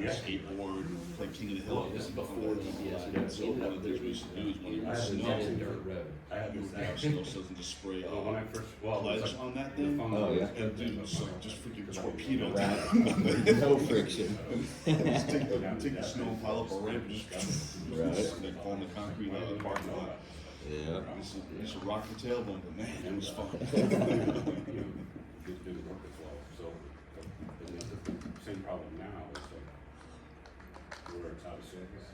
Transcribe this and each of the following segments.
skateboard, play King of the Hill. Well, this is before GPS. So one of the things we used to do is when it was snow, Dirt road. we would grab snow stuff and just spray When I first, ledge on that thing. Oh, yeah. And dude, just freaking torpedo. No friction. Just take the snow, pile up a ramp, and just Right. like on the concrete parking lot. Yeah. Used to rock the tailbone, but man, it was fun. just didn't work as well. So, and the same problem now is like where it's out of service.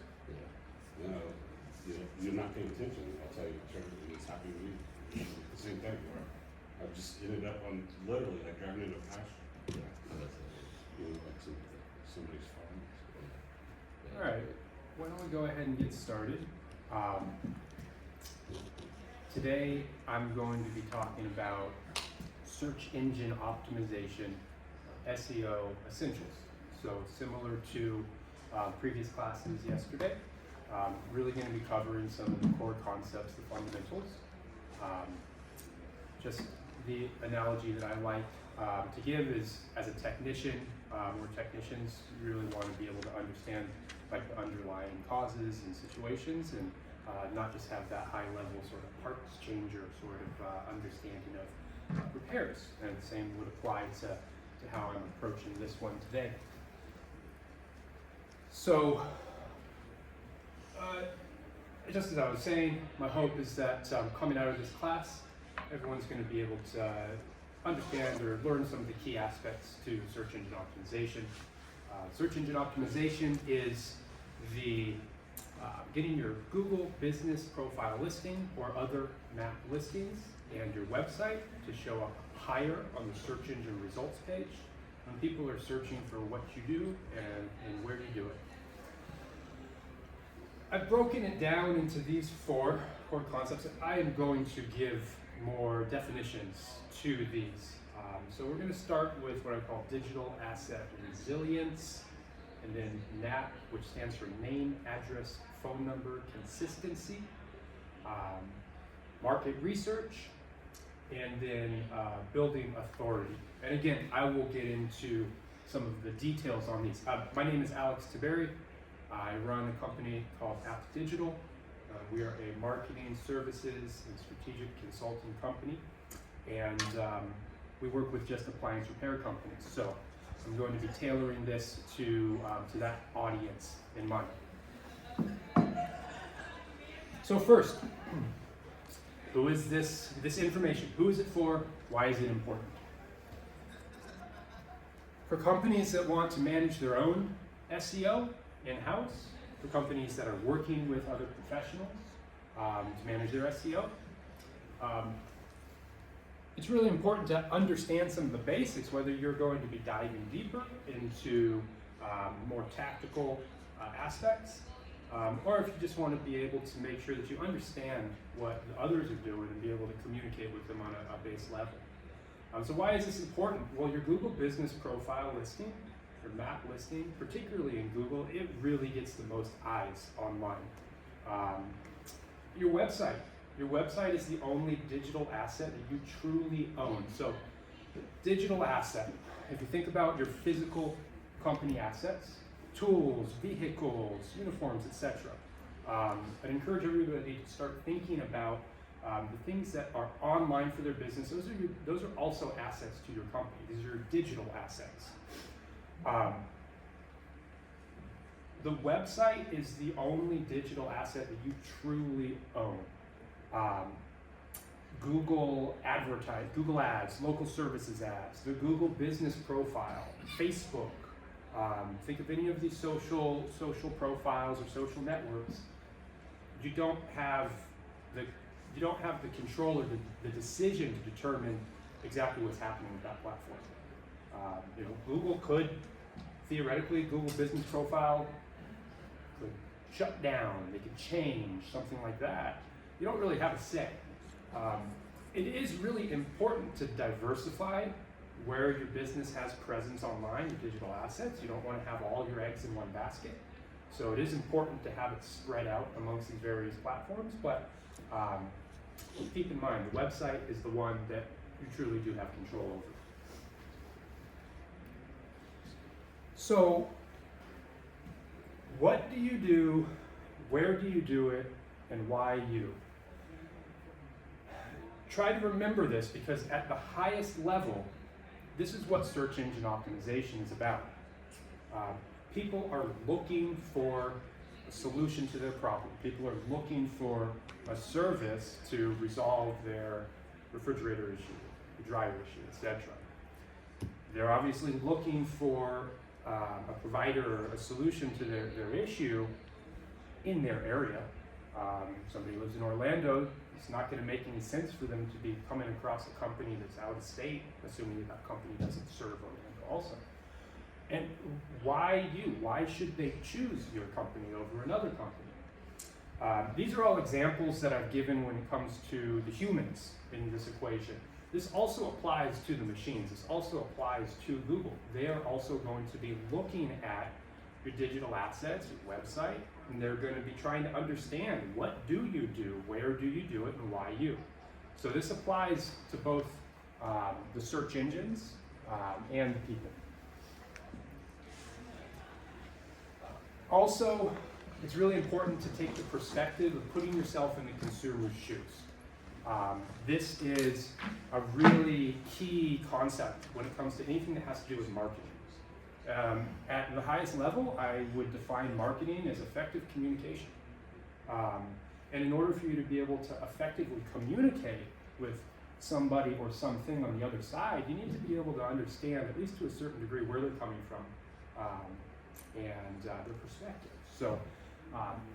You're not paying attention. I'll tell you, it's happening to me. The same thing where I've just ended up on literally like driving into a pasture. Like somebody's farm. All right, why don't we go ahead and get started? Today, I'm going to be talking about search engine optimization, SEO essentials. So similar to previous classes yesterday, really going to be covering some of the core concepts, the fundamentals. Just the analogy that I like to give is as a technician, we're technicians, you really want to be able to understand like the underlying causes and situations and not just have that high level sort of parts changer sort of understanding of repairs. And the same would apply to how I'm approaching this one today. So, just as I was saying, my hope is that coming out of this class, everyone's going to be able to understand or learn some of the key aspects to search engine optimization. Search engine optimization is the getting your Google business profile listing or other map listings and your website to show up higher on the search engine results page when people are searching for what you do and where you do it. I've broken it down into these four core concepts. I am going to give more definitions to these. So we're going to start with what I call digital asset resilience, and then NAP, which stands for name, address, phone number, consistency, market research, and then building authority. And again, I will get into some of the details on these. My name is Alex Tiberi. I run a company called ASTI Digital. We are a marketing services and strategic consulting company, and we work with just appliance repair companies. So I'm going to be tailoring this to that audience in mind. So first, who is this information? Who is it for? Why is it important? For companies that want to manage their own SEO in-house, for companies that are working with other professionals to manage their SEO, it's really important to understand some of the basics, whether you're going to be diving deeper into more tactical aspects, or if you just want to be able to make sure that you understand what the others are doing and be able to communicate with them on a base level. So why is this important? Well, your Google business profile listing, your map listing, particularly in Google, it really gets the most eyes online. Your website. Your website is the only digital asset that you truly own. So, digital asset, if you think about your physical company assets, tools, vehicles, uniforms, etc., I'd encourage everybody to start thinking about the things that are online for their business. Those are also assets to your company. These are your digital assets. The website is the only digital asset that you truly own. Google Google Ads, local services ads, the Google business profile, Facebook. Think of any of these social profiles or social networks. You don't have the control or the decision to determine exactly what's happening with that platform. Google could theoretically, Google business profile could shut down. They could change something like that. You don't really have a say. It is really important to diversify where your business has presence online, your digital assets. You don't want to have all your eggs in one basket. So it is important to have it spread out amongst these various platforms, but keep in mind, the website is the one that you truly do have control over. So What do you do? Where do you do it? And why you? Try to remember this, because at the highest level, this is what search engine optimization is about. People are looking for a solution to their problem. People are looking for a service to resolve their refrigerator issue, dryer issue, etc. They're obviously looking for a provider or a solution to their issue in their area. Somebody lives in Orlando, it's not going to make any sense for them to be coming across a company that's out of state, assuming that company doesn't serve Orlando also. And why you? Why should they choose your company over another company? These are all examples that I've given when it comes to the humans in this equation. This also applies to the machines. This also applies to Google. They are also going to be looking at your digital assets, your website, and they're going to be trying to understand, what do you do, where do you do it, and why you? So this applies to both the search engines and the people. Also, it's really important to take the perspective of putting yourself in the consumer's shoes. This is a really key concept when it comes to anything that has to do with marketing. At the highest level, I would define marketing as effective communication. And in order for you to be able to effectively communicate with somebody or something on the other side, you need to be able to understand, at least to a certain degree, where they're coming from and their perspective. So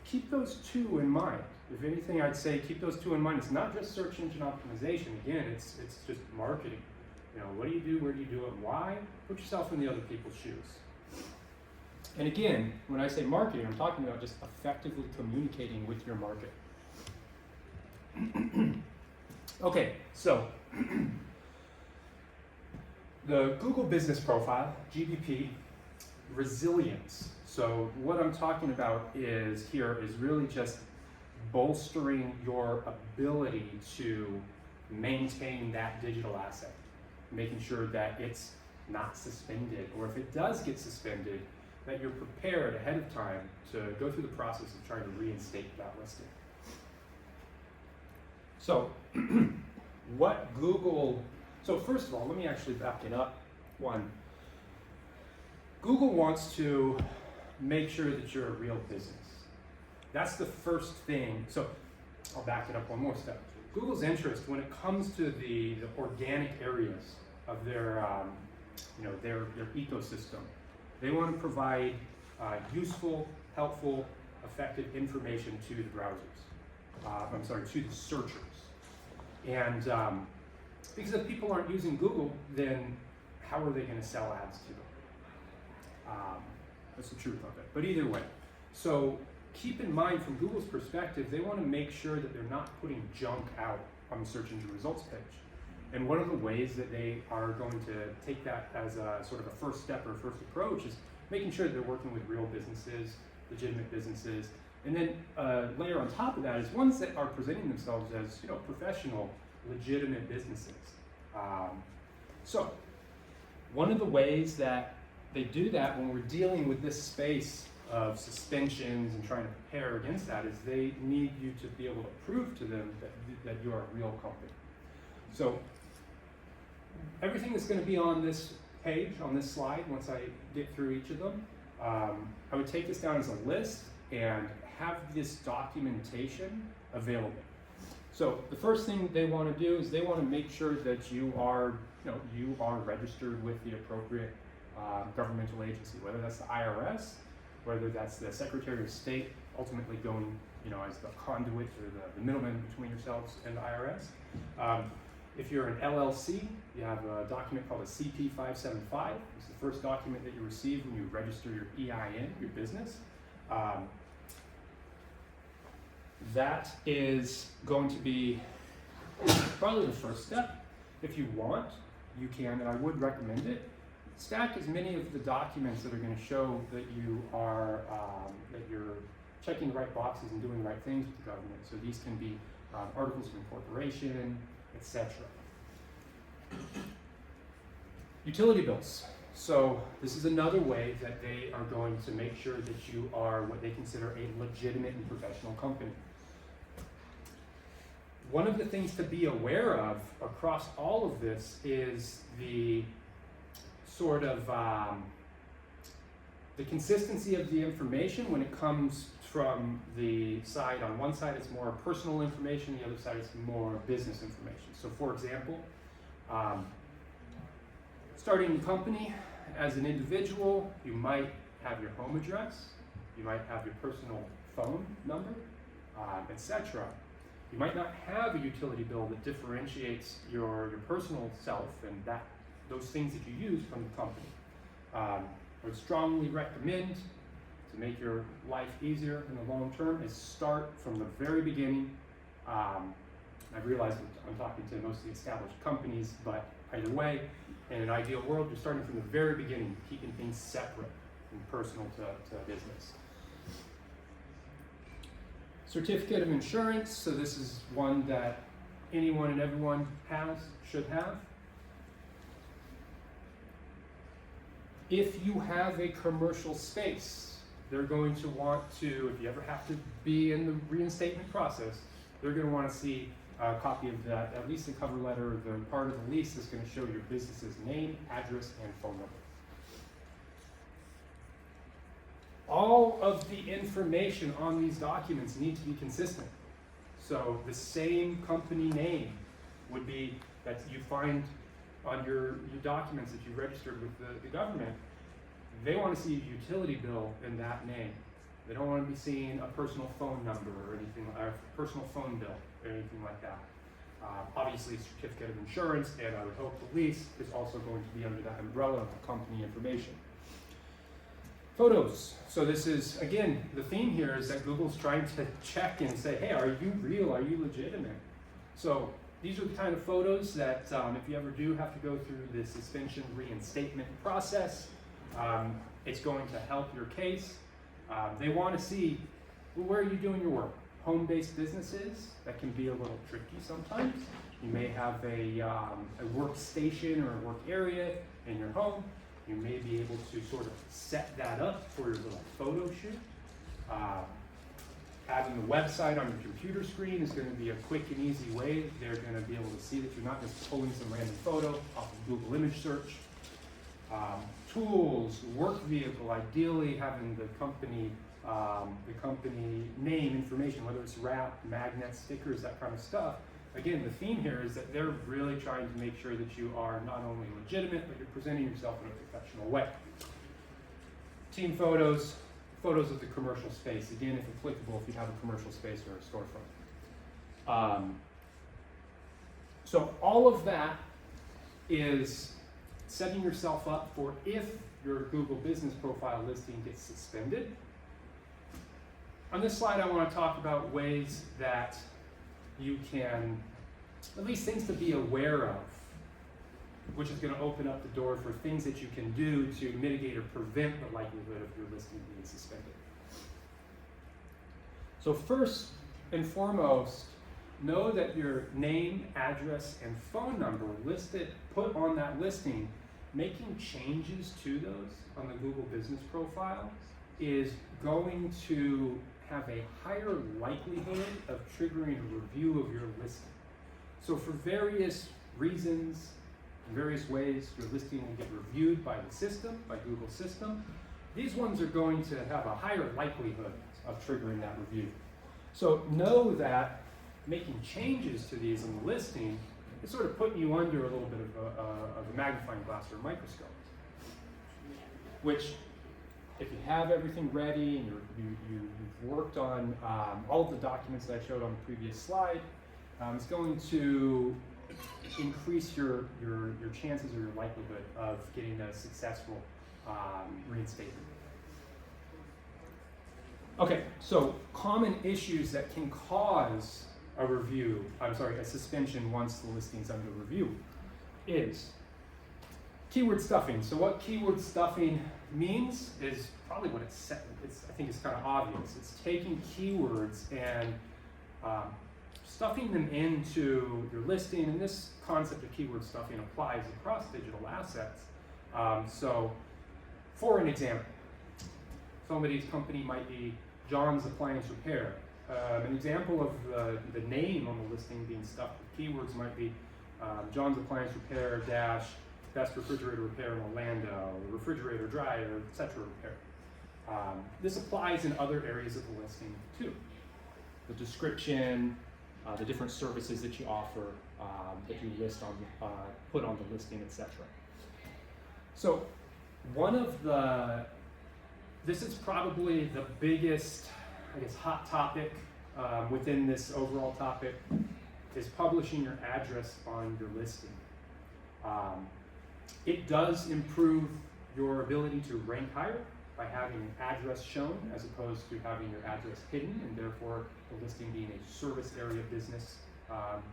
keep those two in mind. If anything, I'd say keep those two in mind. It's not just search engine optimization. Again, it's just marketing. You know, what do you do, where do you do it, why? Put yourself in the other people's shoes. And again, when I say marketing, I'm talking about just effectively communicating with your market. Okay, so the Google Business Profile, GBP, resilience. So what I'm talking about is really just bolstering your ability to maintain that digital asset, making sure that it's not suspended, or if it does get suspended, that you're prepared ahead of time to go through the process of trying to reinstate that listing. So so first of all, let me actually back it up one. Google wants to make sure that you're a real business. That's the first thing. So I'll back it up one more step. Google's interest when it comes to the organic areas of their ecosystem, they want to provide useful, helpful, effective information to the browsers. To the searchers. And because if people aren't using Google, then how are they going to sell ads to them? That's the truth of it. But either way, so keep in mind from Google's perspective, they want to make sure that they're not putting junk out on the search engine results page. And one of the ways that they are going to take that as a sort of a first step or first approach is making sure that they're working with real businesses, legitimate businesses, and then layer on top of that is ones that are presenting themselves as professional, legitimate businesses. So one of the ways that they do that when we're dealing with this space of suspensions and trying to prepare against that is they need you to be able to prove to them that you're a real company. So everything that's going to be on this page, on this slide, once I get through each of them, I would take this down as a list and have this documentation available. So the first thing they want to do is they want to make sure that you are registered with the appropriate governmental agency, whether that's the IRS, whether that's the Secretary of State, ultimately going, as the conduit or the middleman between yourselves and the IRS. If you're an LLC, you have a document called a CP575. It's the first document that you receive when you register your EIN, your business. That is going to be probably the first step. If you want, you can, and I would recommend it, stack as many of the documents that are going to show that you are that you're checking the right boxes and doing the right things with the government. So these can be articles of incorporation, etc. Utility bills. So this is another way that they are going to make sure that you are what they consider a legitimate and professional company. One of the things to be aware of across all of this is the sort of the consistency of the information when it comes from the side. On one side it's more personal information, the other side is more business information. So for example, starting a company as an individual, you might have your home address, you might have your personal phone number, etc. You might not have a utility bill that differentiates your personal self and those things that you use from the company. I would strongly recommend, to make your life easier in the long term, is start from the very beginning. I realize that I'm talking to mostly established companies, but either way, in an ideal world, you're starting from the very beginning, keeping things separate and personal to business. Certificate of insurance, so this is one that anyone and everyone should have. If you have a commercial space, they're going to want to, if you ever have to be in the reinstatement process, they're going to want to see a copy of that, at least the cover letter, the part of the lease that's going to show your business's name, address, and phone number. All of the information on these documents need to be consistent. So the same company name would be that you find on your documents that you registered with the government. They want to see a utility bill in that name. They don't want to be seeing a personal phone number or anything, or a personal phone bill or anything like that. Obviously, certificate of insurance, and I would hope the lease is also going to be under that umbrella of the company information. Photos. So this is, again, the theme here is that Google's trying to check and say, hey, are you real? Are you legitimate? So these are the kind of photos that if you ever do have to go through the suspension reinstatement process, it's going to help your case. They want to see, well, where are you doing your work? Home-based businesses, that can be a little tricky sometimes. You may have a workstation or a work area in your home. You may be able to sort of set that up for your little photo shoot. Having a website on your computer screen is going to be a quick and easy way. They're going to be able to see that you're not just pulling some random photo off of Google image search. Tools, work vehicle, ideally having the company name information, whether it's wrap, magnets, stickers, that kind of stuff. Again, the theme here is that they're really trying to make sure that you are not only legitimate, but you're presenting yourself in a professional way. Team photos, photos of the commercial space. Again, if applicable, if you have a commercial space or a storefront. So all of that is setting yourself up for if your Google business profile listing gets suspended. On this slide, I want to talk about ways that you can, at least things to be aware of, which is going to open up the door for things that you can do to mitigate or prevent the likelihood of your listing being suspended. So first and foremost, know that your name, address, and phone number put on that listing, making changes to those on the Google business profile is going to have a higher likelihood of triggering a review of your listing. So for various reasons, in various ways, your listing will get reviewed by the system, by Google's system. These ones are going to have a higher likelihood of triggering that review. So know that making changes to these in the listing is sort of putting you under a little bit of a magnifying glass or a microscope, which if you have everything ready and you've worked on all of the documents that I showed on the previous slide, it's going to increase your chances or your likelihood of getting a successful reinstatement. Okay, so common issues that can cause a suspension once the listing's under review is keyword stuffing. So what keyword stuffing means is probably what I think it's kind of obvious. It's taking keywords and stuffing them into your listing, and this concept of keyword stuffing applies across digital assets. So, for an example, somebody's company might be John's Appliance Repair. An example of the name on the listing being stuffed with keywords might be John's Appliance Repair dash best refrigerator repair in Orlando, refrigerator, dryer, etc. repair. This applies in other areas of the listing too. The description, the different services that you offer, that you list on, put on the listing, etc. So this is probably the biggest, I guess, hot topic within this overall topic, is publishing your address on your listing. It does improve your ability to rank higher by having an address shown as opposed to having your address hidden, and therefore the listing being a service area business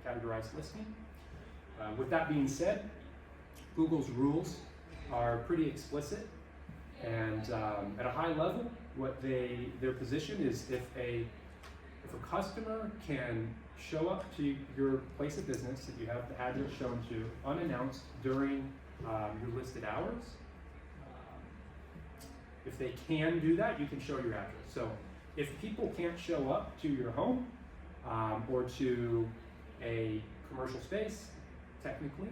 categorized listing. With that being said, Google's rules are pretty explicit, and at a high level, what their position is if a customer can show up to your place of business that you have the address shown to unannounced during your listed hours, if they can do that, you can show your address. So if people can't show up to your home or to a commercial space, technically,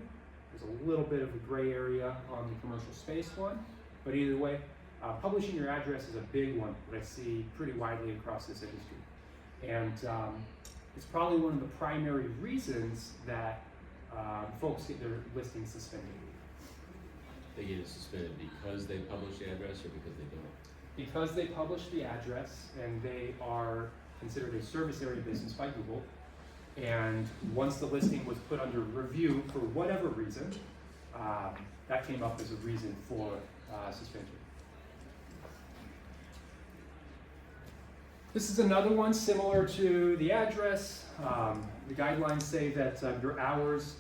there's a little bit of a gray area on the commercial space one, but either way, publishing your address is a big one that I see pretty widely across this industry. And it's probably one of the primary reasons that folks get their listings suspended. They get it suspended because they publish the address or because they don't? Because they publish the address and they are considered a service area business by Google. And once the listing was put under review for whatever reason, that came up as a reason for suspension. This is another one similar to the address. The guidelines say that your hours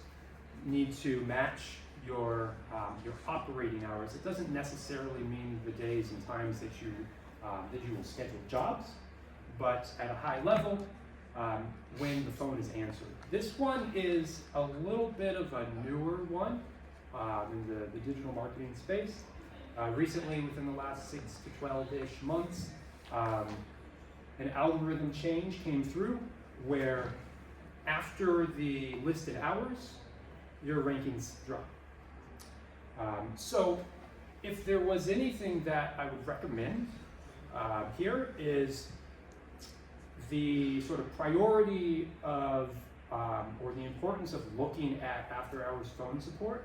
need to match your operating hours. It doesn't necessarily mean the days and times that you will schedule jobs, but at a high level, when the phone is answered. This one is a little bit of a newer one in the digital marketing space. Recently, within the last 6 to 12-ish months, an algorithm change came through where after the listed hours, your rankings drop. So if there was anything that I would recommend here is the sort of priority of, or the importance of looking at after hours phone support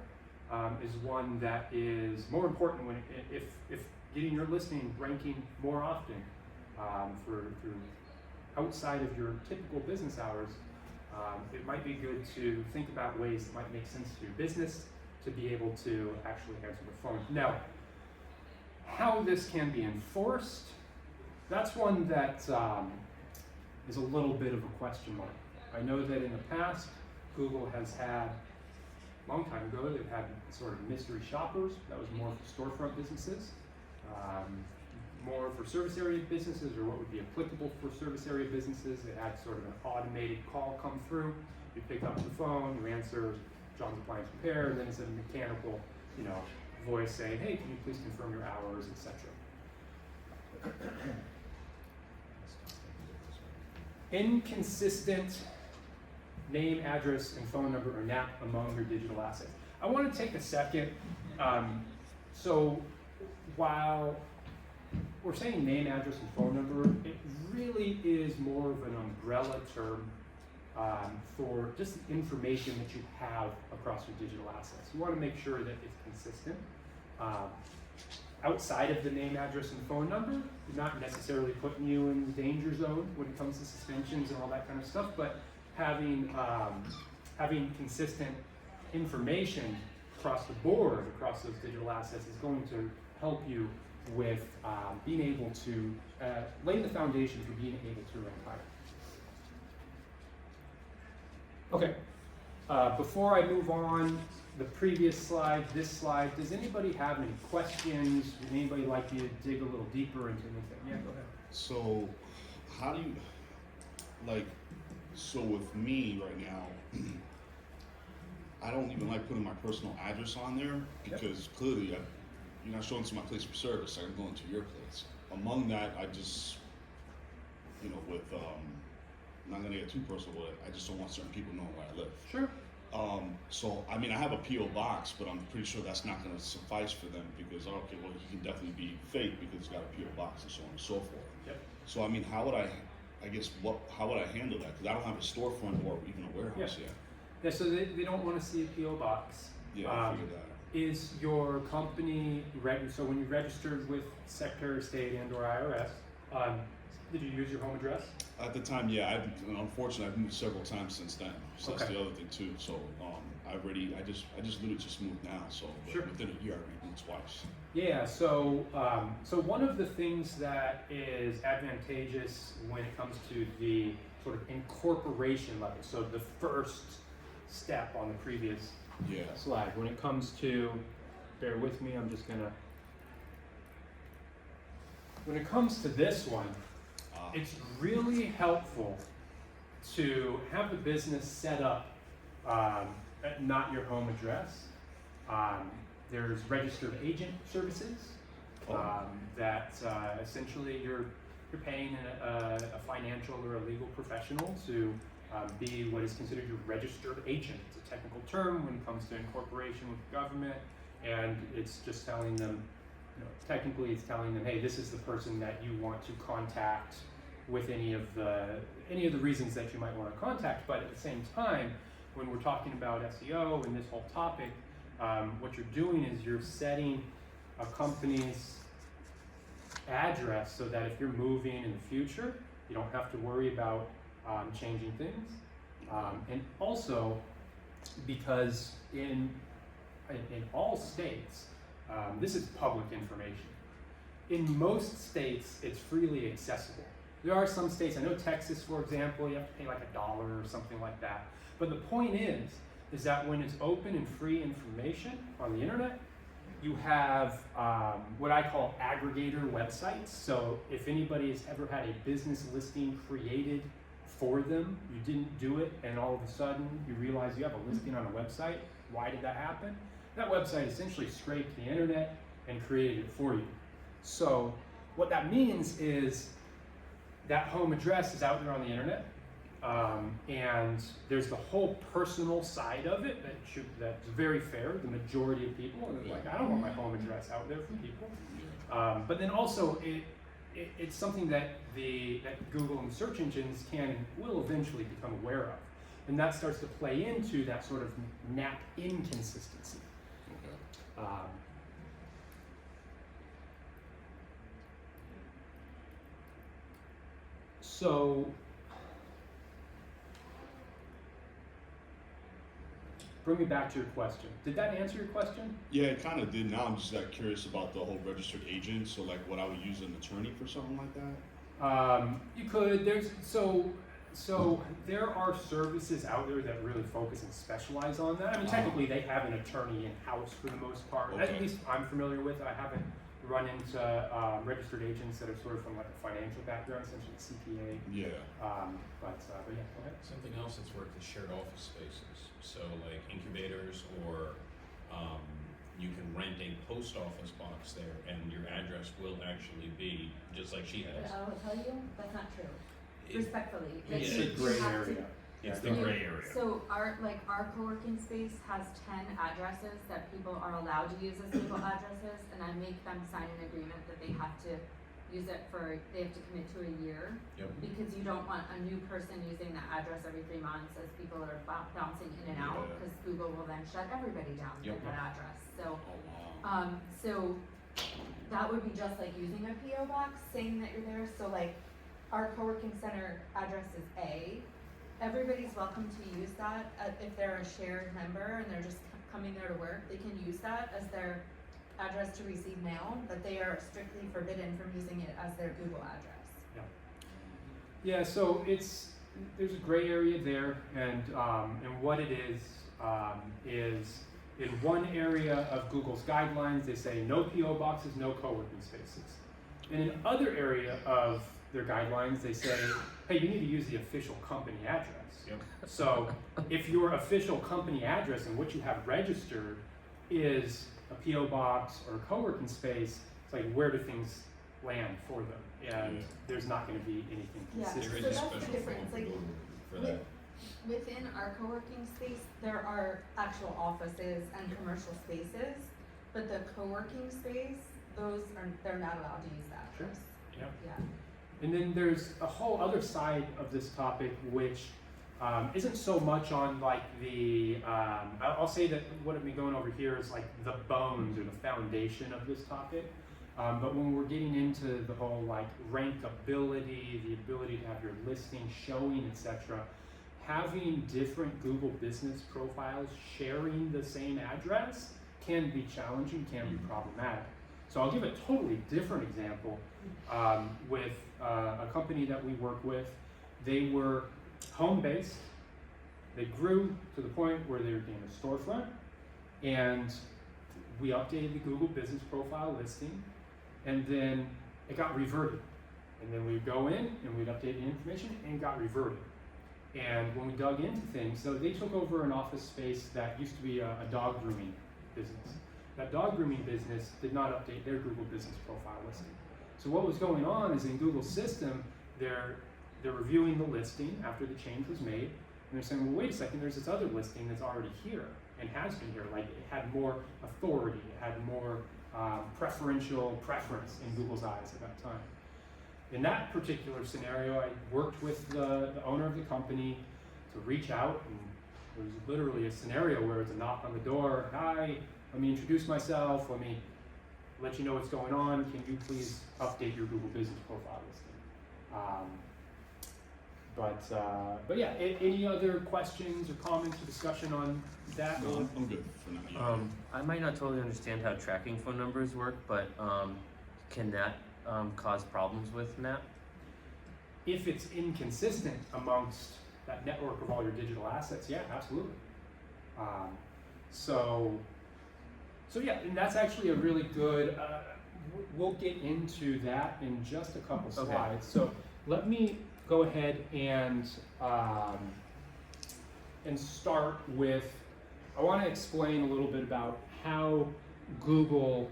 is one that is more important when if getting your listing ranking more often for outside of your typical business hours, it might be good to think about ways that might make sense to your business to be able to actually answer the phone. Now, how this can be enforced, that's one that is a little bit of a question mark. I know that in the past, Google has had, a long time ago, they've had sort of mystery shoppers. That was more for storefront businesses, more for service area businesses, or what would be applicable for service area businesses. It had sort of an automated call come through. You pick up the phone, you answer John's Appliance Repair, and then it's a mechanical, voice saying, "Hey, can you please confirm your hours," etc. Inconsistent name, address, and phone number are not among your digital assets. I want to take a second. So while we're saying name, address, and phone number, it really is more of an umbrella term for just the information that you have across your digital assets. You want to make sure that it's consistent. Outside of the name, address, and phone number, not necessarily putting you in the danger zone when it comes to suspensions and all that kind of stuff, but having consistent information across the board, across those digital assets, is going to help you with being able to lay the foundation for being able to rank higher. Okay, before I move on, the previous slide, this slide, does anybody have any questions? Would anybody like you to dig a little deeper into anything? Yeah, go ahead. So, how do you, so with me right now, I don't even like putting my personal address on there because clearly you're not showing to my place of service. I'm going to your place. Among that, I just, with, I'm not gonna get too personal with it. I just don't want certain people knowing where I live. Sure. So, I mean, I have a P.O. box, but I'm pretty sure that's not gonna suffice for them because, okay, well, he can definitely be fake because he's got a P.O. box and so on and so forth. Yep. So, I mean, how would I handle that? Because I don't have a storefront or even a warehouse yet. Yeah, so they don't want to see a P.O. box. Yeah, I figured that. Is your company so when you registered with Secretary of State and or IRS, did you use your home address? At the time, yeah. Unfortunately, I've moved several times since then. So that's the other thing too. So I just literally just moved now. So Sure. within a year, I already moved twice. Yeah. So one of the things that is advantageous when it comes to the sort of incorporation level. So the first step on the previous slide. When it comes to, bear with me. I'm just gonna. When it comes to this one. It's really helpful to have the business set up at not your home address. There's registered agent services that essentially you're paying a financial or a legal professional to be what is considered your registered agent. It's a technical term when it comes to incorporation with the government, and it's just telling them, technically it's telling them, hey, this is the person that you want to contact with any of the reasons that you might want to contact. But at the same time, when we're talking about SEO and this whole topic, what you're doing is you're setting a company's address so that if you're moving in the future, you don't have to worry about changing things. And also, because in all states, this is public information. In most states, it's freely accessible. There are some states, I know Texas, for example, you have to pay like $1 or something like that. But the point is that when it's open and free information on the internet, you have what I call aggregator websites. So if anybody has ever had a business listing created for them, you didn't do it, and all of a sudden you realize you have a listing on a website, why did that happen? That website essentially scraped the internet and created it for you. So what that means is that home address is out there on the internet, and there's the whole personal side of it that's very fair. The majority of people are like, I don't want my home address out there for people. But then also it's something that Google and search engines will eventually become aware of, and that starts to play into that sort of NAP inconsistency. Okay. So, bring me back to your question. Did that answer your question? Yeah, it kind of did. Now I'm just curious about the whole registered agent. So like, would I would use an attorney for something like that? You could. So there are services out there that really focus and specialize on that. I mean, technically they have an attorney in house for the most part. Okay. At least I'm familiar with. I haven't run into registered agents that are sort of from like a financial background, essentially CPA. Yeah. But yeah, go ahead. Something else that's worked is shared office spaces. So like incubators, or you can rent a post office box there, and your address will actually be just like she But has. I will tell you, that's not true. It- Respectfully. Yeah, It's you a gray have to- area. It's the gray area. So our co-working space has 10 addresses that people are allowed to use as legal addresses, and I make them sign an agreement that they have to use it they have to commit to a year. Yep. Because you don't want a new person using that address every 3 months as people are bouncing in and out, Yeah. because Google will then shut everybody down Yep. with that address. So, Oh wow. so that would be just like using a PO box, saying that you're there. So like our co-working center address is A. Everybody's welcome to use that if they're a shared member and they're just coming there to work. They can use that as their address to receive mail, but they are strictly forbidden from using it as their Google address. Yeah, so there's a gray area there, and what it is in one area of Google's guidelines they say no PO boxes, no co-working spaces. In another area of their guidelines, they say, hey, you need to use the official company address. Yep. So if your official company address and what you have registered is a PO box or a co-working space, it's like, where do things land for them? And Yeah. there's not going to be anything Yeah. consistent. There So is a that's the special difference, form like, for that. Within our co-working space, there are actual offices and commercial spaces, but the co-working space, they're not allowed to use that Sure. address. Yep. Yeah. And then there's a whole other side of this topic, which isn't so much on like the, I'll say that what I've been going over here is like the bones or the foundation of this topic. But when we're getting into the whole like rankability, the ability to have your listing showing, etc., having different Google business profiles sharing the same address can be challenging, can be problematic. So I'll give a totally different example with a company that we work with. They were home-based. They grew to the point where they became a storefront, and we updated the Google business profile listing, and then it got reverted. And then we'd go in and we'd update the information, and it got reverted. And when we dug into things, so they took over an office space that used to be a dog grooming business. That dog grooming business did not update their Google business profile listing. So what was going on is in Google's system, they're reviewing the listing after the change was made, and they're saying, well, wait a second, there's this other listing that's already here and has been here. Like, it had more authority, it had more preferential preference in Google's eyes at that time. In that particular scenario, I worked with the owner of the company to reach out, and there was literally a scenario where it's a knock on the door. Hi, let me introduce myself, let me let you know what's going on. Can you please update your Google business profile listing? But yeah, any other questions or comments or discussion on that? No, I'm good for now. I might not totally understand how tracking phone numbers work, but can that cause problems with Map? If it's inconsistent amongst that network of all your digital assets, yeah, absolutely. So yeah, and that's actually a really good, we'll get into that in just a couple Okay. slides. So let me go ahead and start with, I want to explain a little bit about how Google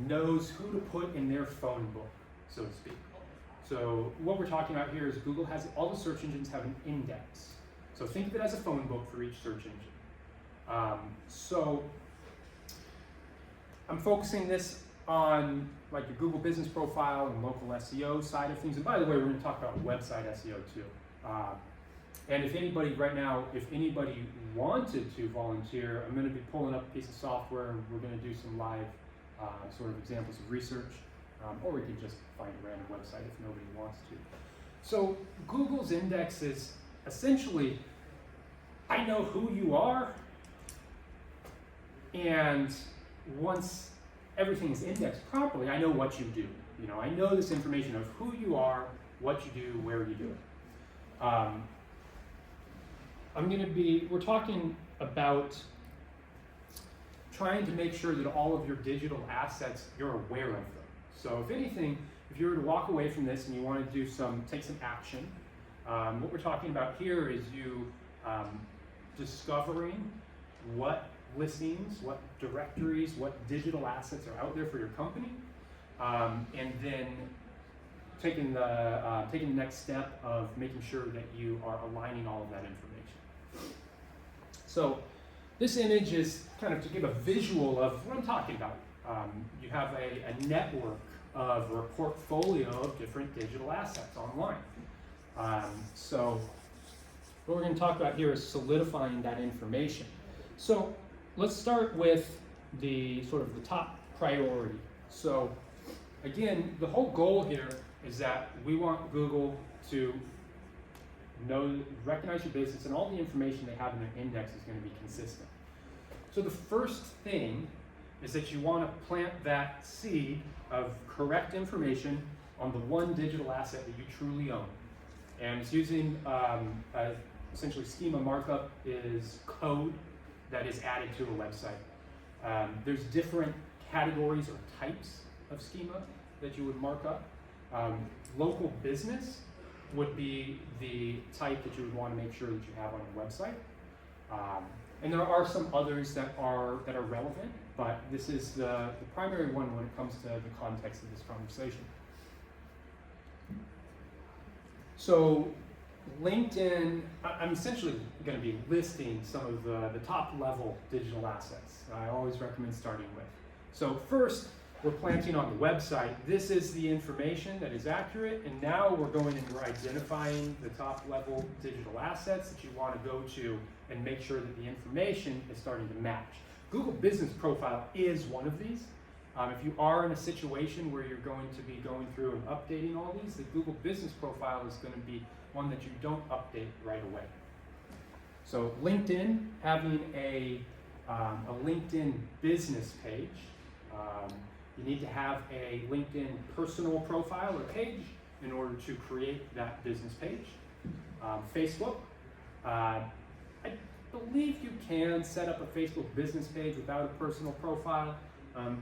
knows who to put in their phone book, so to speak. So what we're talking about here is Google has, all the search engines have an index. So think of it as a phone book for each search engine. So I'm focusing this on like your Google business profile and local SEO side of things. And by the way, we're going to talk about website SEO too. And if anybody right now, if anybody wanted to volunteer, I'm going to be pulling up a piece of software and we're going to do some live sort of examples of research. Or we can just find a random website if nobody wants to. So Google's index is essentially, I know who you are, and once everything is indexed properly, I know what you do. You know, I know this information of who you are, what you do, where you do it. We're talking about trying to make sure that all of your digital assets, you're aware of them. So if anything, if you were to walk away from this and you want to take some action, what we're talking about here is you discovering what listings, what directories, what digital assets are out there for your company, and then taking the next step of making sure that you are aligning all of that information. So this image is kind of to give a visual of what I'm talking about. You have a network of or a portfolio of different digital assets online. So what we're going to talk about here is solidifying that information. So let's start with the sort of the top priority. So again, the whole goal here is that we want Google to recognize your business, and all the information they have in their index is going to be consistent. So the first thing is that you want to plant that seed of correct information on the one digital asset that you truly own. And it's using essentially schema markup is code that is added to a website. There's different categories or types of schema that you would mark up. Local business would be the type that you would want to make sure that you have on your website. And there are some others that are relevant, but this is the primary one when it comes to the context of this conversation. So LinkedIn, I'm essentially going to be listing some of the top level digital assets I always recommend starting with. So first, we're planting on the website. This is the information that is accurate, and now we're going and we're identifying the top level digital assets that you want to go to and make sure that the information is starting to match. Google Business Profile is one of these. If you are in a situation where you're going to be going through and updating all these, the Google Business Profile is going to be one that you don't update right away. So LinkedIn, having a LinkedIn business page, you need to have a LinkedIn personal profile or page in order to create that business page. Facebook, I believe you can set up a Facebook business page without a personal profile,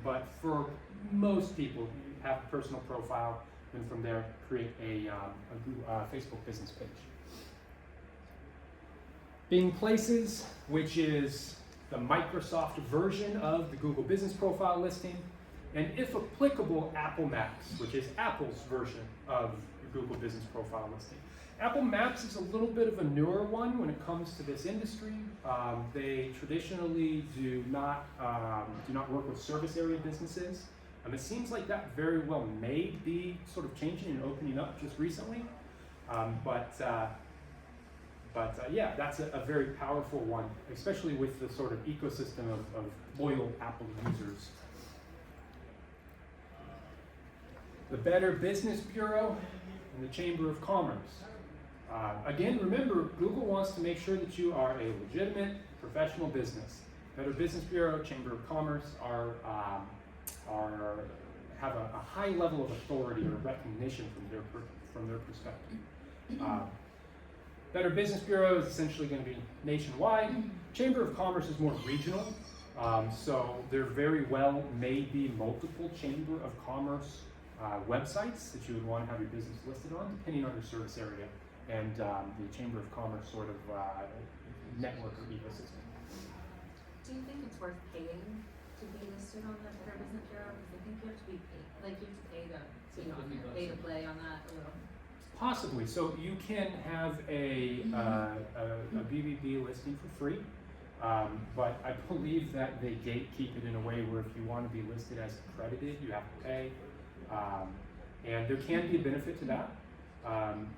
but for most people, you have a personal profile, and from there, create a Facebook business page. Bing Places, which is the Microsoft version of the Google Business Profile listing, and if applicable, Apple Maps, which is Apple's version of the Google Business Profile listing. Apple Maps is a little bit of a newer one when it comes to this industry. They traditionally do not work with service area businesses. It seems like that very well may be sort of changing and opening up just recently. Yeah, that's a very powerful one, especially with the sort of ecosystem of loyal Apple users. The Better Business Bureau and the Chamber of Commerce. Again, remember, Google wants to make sure that you are a legitimate professional business. Better Business Bureau, Chamber of Commerce have a high level of authority or recognition from their perspective. Better Business Bureau is essentially going to be nationwide. Chamber of Commerce is more regional, so there very well may be multiple Chamber of Commerce websites that you would want to have your business listed on, depending on your service area and the Chamber of Commerce sort of network or ecosystem. Do you think it's worth paying to be listed on the Better Business Bureau? Because I think you have to be paid, like you have to pay to be on there, pay to play on that a little. Possibly. So you can have a BBB listing for free, but I believe that they gatekeep it in a way where if you want to be listed as accredited, you have to pay. And there can be a benefit to that.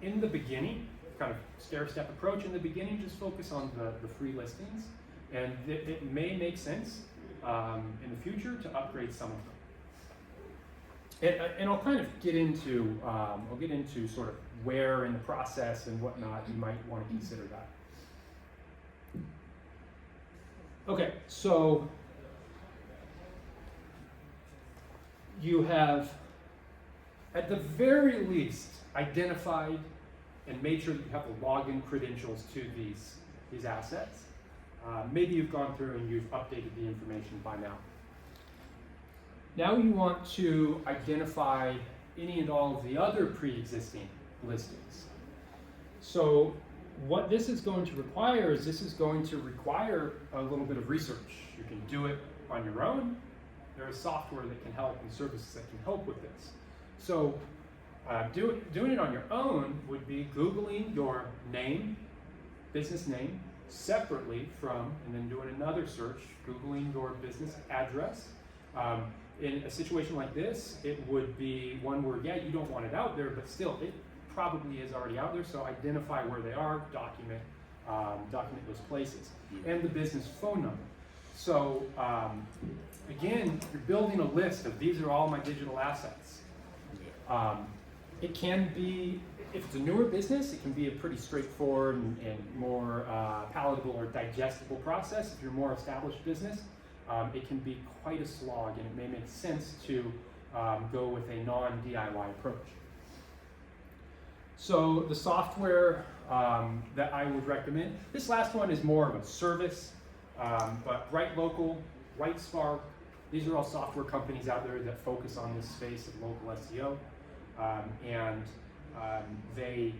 In the beginning, kind of stair-step approach, in the beginning, just focus on the free listings, and it may make sense in the future to upgrade some of them. And I'll kind of get into sort of where in the process and whatnot you might want to consider that. Okay, so you have, at the very least, identified and made sure that you have the login credentials to these assets. Maybe you've gone through and you've updated the information by now. Now you want to identify any and all of the other pre-existing listings. So what this is going to require is this is going to require a little bit of research. You can do it on your own. There is software that can help and services that can help with this. So doing it on your own would be Googling your name, business name, separately from, and then doing another search, Googling your business address. In a situation like this, it would be one where, yeah, you don't want it out there, but still, it probably is already out there, so identify where they are, document those places, and the business phone number. So, again, you're building a list of these are all my digital assets. It can be, if it's a newer business, it can be a pretty straightforward and more palatable or digestible process. If you're a more established business, it can be quite a slog, and it may make sense to go with a non-DIY approach. So the software that I would recommend, this last one is more of a service, but Right Local, Right Spark, these are all software companies out there that focus on this space of local SEO. and they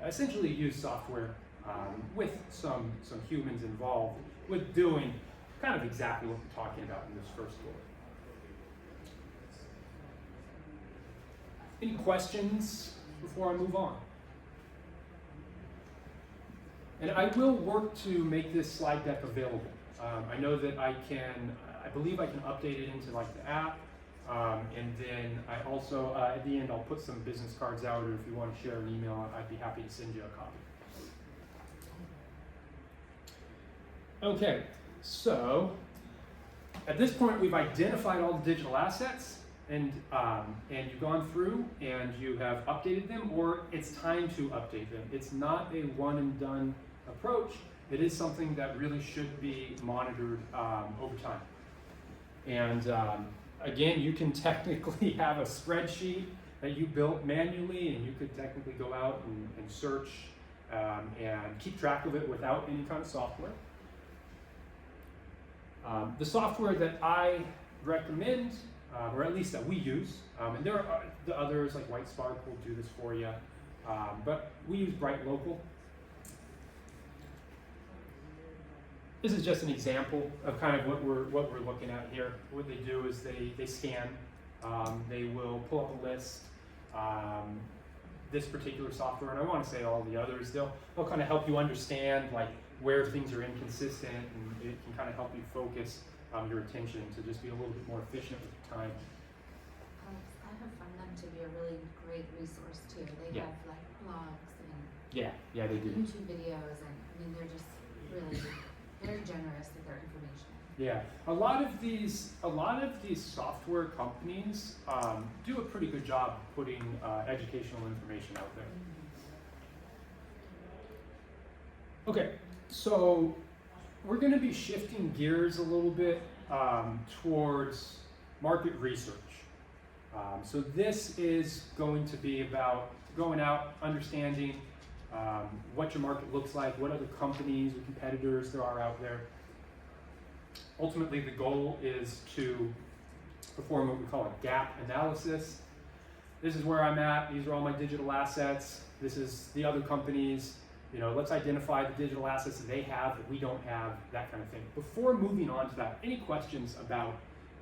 essentially use software with some humans involved with doing kind of exactly what we're talking about in this first bullet. Any questions before I move on? And I will work to make this slide deck available. I know that I believe I can update it into like the app. And then I also, at the end, I'll put some business cards out, or if you want to share an email, I'd be happy to send you a copy. Okay, so at this point, we've identified all the digital assets, and you've gone through and you have updated them, or it's time to update them. It's not a one and done approach. It is something that really should be monitored over time. And again, you can technically have a spreadsheet that you built manually, and you could technically go out and search and keep track of it without any kind of software. The software that I recommend, or at least that we use, and there are the others like WhiteSpark will do this for you, but we use Bright Local. This is just an example of kind of what we're looking at here. What they do is they scan. They will pull up a list. This particular software, and I want to say all the others, they'll kind of help you understand like where things are inconsistent, and it can kind of help you focus your attention to just be a little bit more efficient with your time. I have found them to be a really great resource too. They have like blogs and Yeah, they do. YouTube videos, and I mean they're just really very generous with their information. Yeah, a lot of these software companies do a pretty good job putting educational information out there. Okay, so we're going to be shifting gears a little bit towards market research. So this is going to be about going out, understanding what your market looks like, what other companies or competitors there are out there. Ultimately, the goal is to perform what we call a gap analysis. This is where I'm at. These are all my digital assets. This is the other companies. You know, let's identify the digital assets that they have that we don't have, that kind of thing. Before moving on to that, any questions about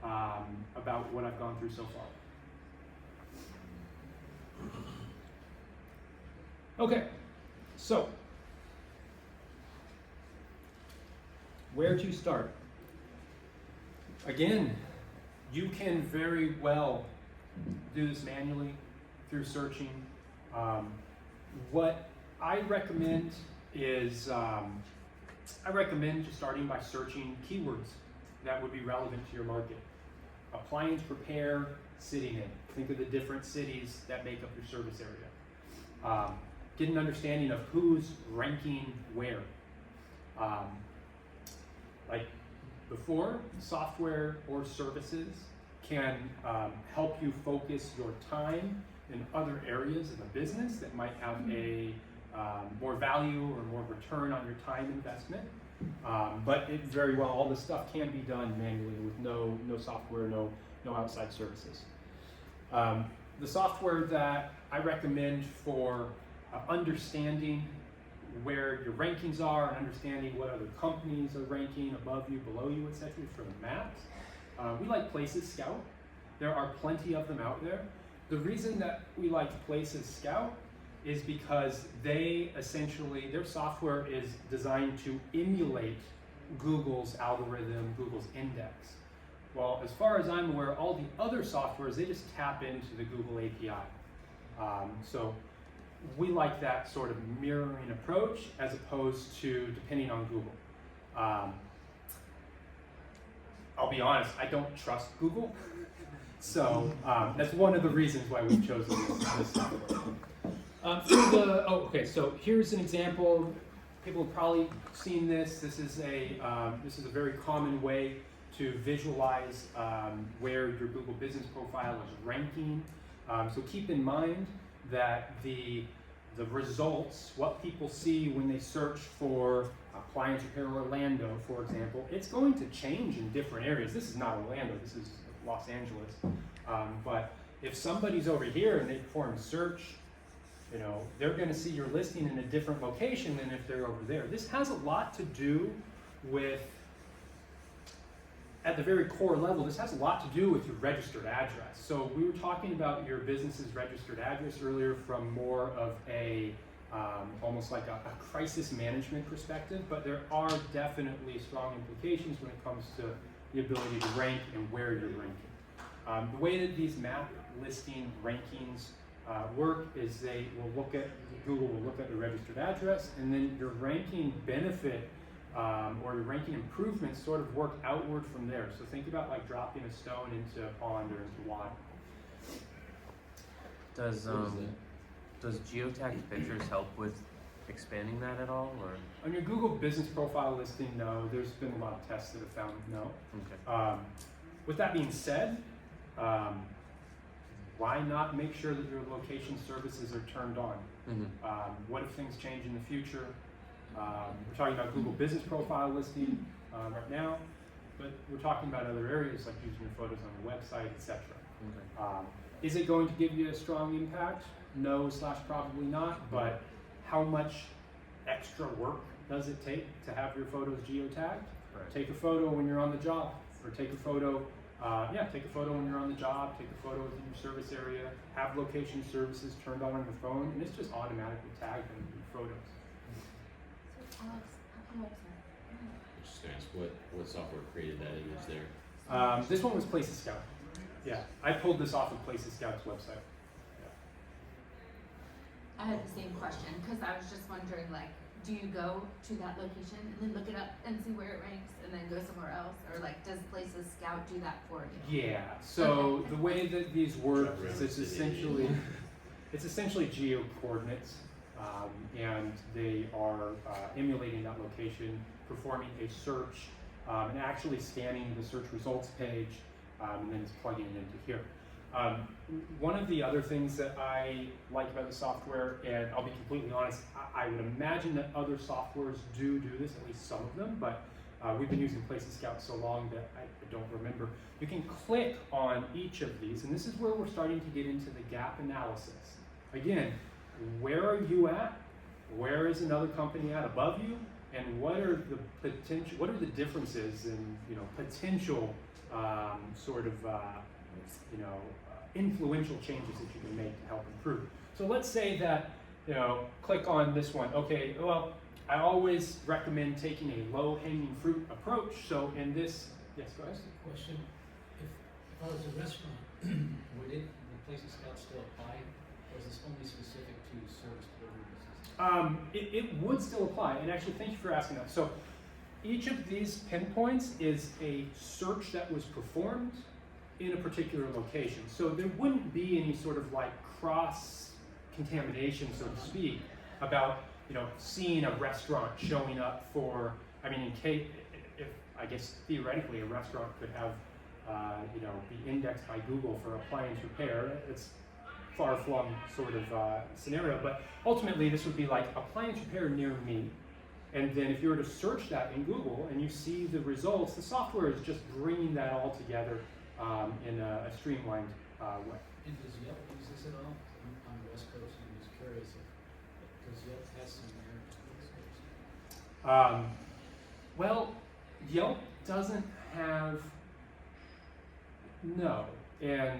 what I've gone through so far? Okay, so where to start? Again, you can very well do this manually through searching. What I recommend is I recommend just starting by searching keywords that would be relevant to your market. Appliance repair, sitting in. Think of the different cities that make up your service area. Get an understanding of who's ranking where. Like before, software or services can help you focus your time in other areas of the business that might have a more value or more return on your time investment. But it very well, all this stuff can be done manually with no software, no outside services. The software that I recommend for understanding where your rankings are and understanding what other companies are ranking above you, below you, etc. for the maps. We like Places Scout. There are plenty of them out there. The reason that we like Places Scout is because they essentially, their software is designed to emulate Google's algorithm, Google's index. Well, as far as I'm aware, all the other softwares, they just tap into the Google API. So we like that sort of mirroring approach as opposed to depending on Google. I'll be honest, I don't trust Google. So that's one of the reasons why we've chosen this software. Okay, so here's an example. People have probably seen this. This is a very common way to visualize where your Google Business Profile is ranking. So keep in mind that the results, what people see when they search for appliance repair Orlando, for example, it's going to change in different areas. This is not Orlando, this is Los Angeles. But if somebody's over here and they perform a search, you know, they're going to see your listing in a different location than if they're over there. This has a lot to do with, at the very core level, this has a lot to do with your registered address. So we were talking about your business's registered address earlier from more of a, almost like a crisis management perspective, but there are definitely strong implications when it comes to the ability to rank and where you're ranking. The way that these map listing rankings work is Google will look at the registered address, and then your ranking benefit or your ranking improvements sort of work outward from there. So think about like dropping a stone into a pond or into water. Does geotagged pictures help with expanding that at all, or? On your Google business profile listing, no. There's been a lot of tests that have found no. Okay. With that being said, why not make sure that your location services are turned on? What if things change in the future? We're talking about Google business profile listing right now, but we're talking about other areas like using your photos on the website, etc. Okay. Is it going to give you a strong impact? No / probably not, but how much extra work does it take to have your photos geotagged? Right. Take a photo when you're on the job, or take a photo take a photo when you're on the job, take a photo within your service area, have location services turned on your phone, and it's just automatically tagged in your photos. So Alex, Just ask what software created that image there. This one was Places Scout. Yeah, I pulled this off of Places Scout's website. I had the same question, because I was just wondering, like, do you go to that location and then look it up and see where it ranks and then go somewhere else? Or like, does Places Scout do that for you? Yeah, so Okay. the way that these work Jump is around it's city. essentially geo coordinates, and they are emulating that location, performing a search, and actually scanning the search results page, and then it's plugging it into here. One of the other things that I like about the software, and I'll be completely honest, I would imagine that other softwares do this, at least some of them, but we've been using Places Scout so long that I don't remember. You can click on each of these, and this is where we're starting to get into the gap analysis. Again, where are you at? Where is another company at above you? And what are the differences in, you know, potential influential changes that you can make to help improve. So let's say that, you know, click on this one. Okay, well, I always recommend taking a low-hanging fruit approach. So in this, yes, go ahead. Question, if I was a restaurant, would the Places Scout still apply, or is this only specific to service delivery businesses? It would still apply, and actually thank you for asking that. So each of these pinpoints is a search that was performed in a particular location. So there wouldn't be any sort of like cross contamination, so to speak, about, you know, seeing a restaurant showing up for, I mean, if I guess theoretically a restaurant could have, be indexed by Google for appliance repair. It's far-flung sort of scenario, but ultimately this would be like appliance repair near me. And then if you were to search that in Google and you see the results, the software is just bringing that all together in a streamlined way. And does Yelp use this at all? I'm on the West Coast, and I'm just curious because Yelp has some merit. Well, Yelp doesn't have, no, and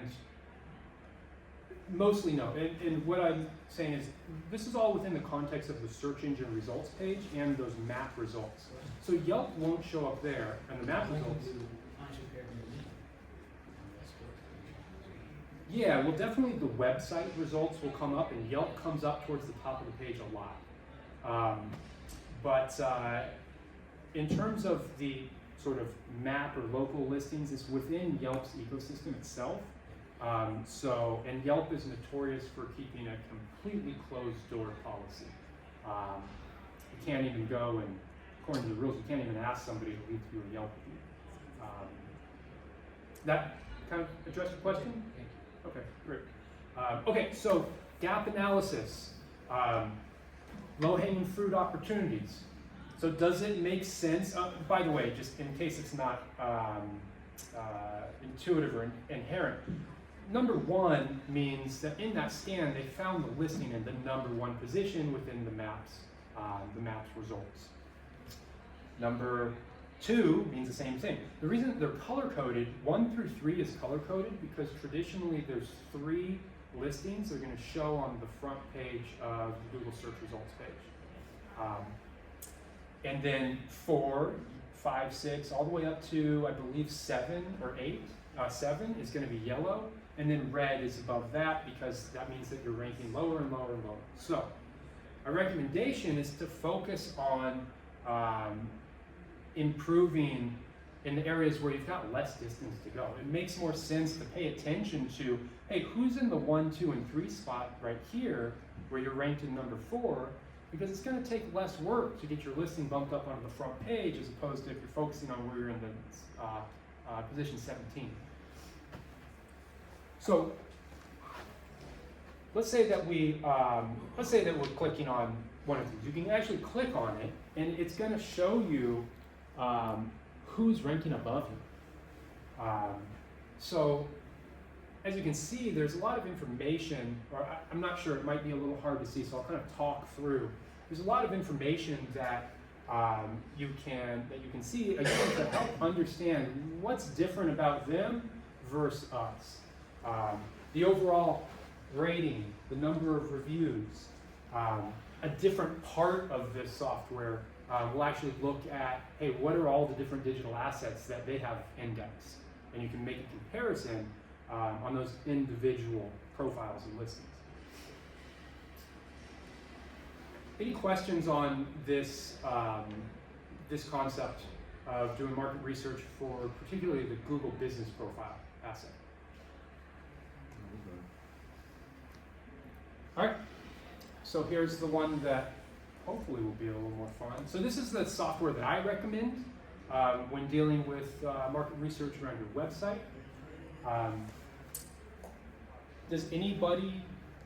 mostly no. And what I'm saying is, this is all within the context of the search engine results page and those map results. So Yelp won't show up there, and the map results. Yeah, well, definitely the website results will come up, and Yelp comes up towards the top of the page a lot. But in terms of the sort of map or local listings, it's within Yelp's ecosystem itself. And Yelp is notorious for keeping a completely closed door policy. You can't even go and, according to the rules, you can't even ask somebody to leave through a Yelp review. That kind of address your question? Okay, great. Okay, so gap analysis, low-hanging fruit opportunities. So does it make sense? By the way, just in case it's not intuitive or inherent, number one means that in that scan, they found the listing in the number one position within the maps results. Number two means the same thing. The reason they're color-coded, 1 through 3 is color-coded because traditionally there's 3 listings that are going to show on the front page of the Google search results page. And then 4, 5, 6, all the way up to, I believe, 7 or 8. 7 is going to be yellow, and then red is above that because that means that you're ranking lower and lower and lower. So, a recommendation is to focus on improving in the areas where you've got less distance to go. It makes more sense to pay attention to, hey, who's in the 1, 2, and 3 spot right here where you're ranked in number 4, because it's going to take less work to get your listing bumped up onto the front page as opposed to if you're focusing on where you're in the position 17. So let's say that we're clicking on one of these. You can actually click on it, and it's going to show you who's ranking above you. So as you can see, there's a lot of information, or I'm not sure, it might be a little hard to see, so I'll kind of talk through. There's a lot of information that you can see, again, to help understand what's different about them versus us. The overall rating, the number of reviews, a different part of this software will actually look at, hey, what are all the different digital assets that they have indexed? And you can make a comparison on those individual profiles and listings. Any questions on this, this concept of doing market research for particularly the Google Business Profile asset? All right, so here's the one that hopefully will be a little more fun. So this is the software that I recommend when dealing with market research around your website.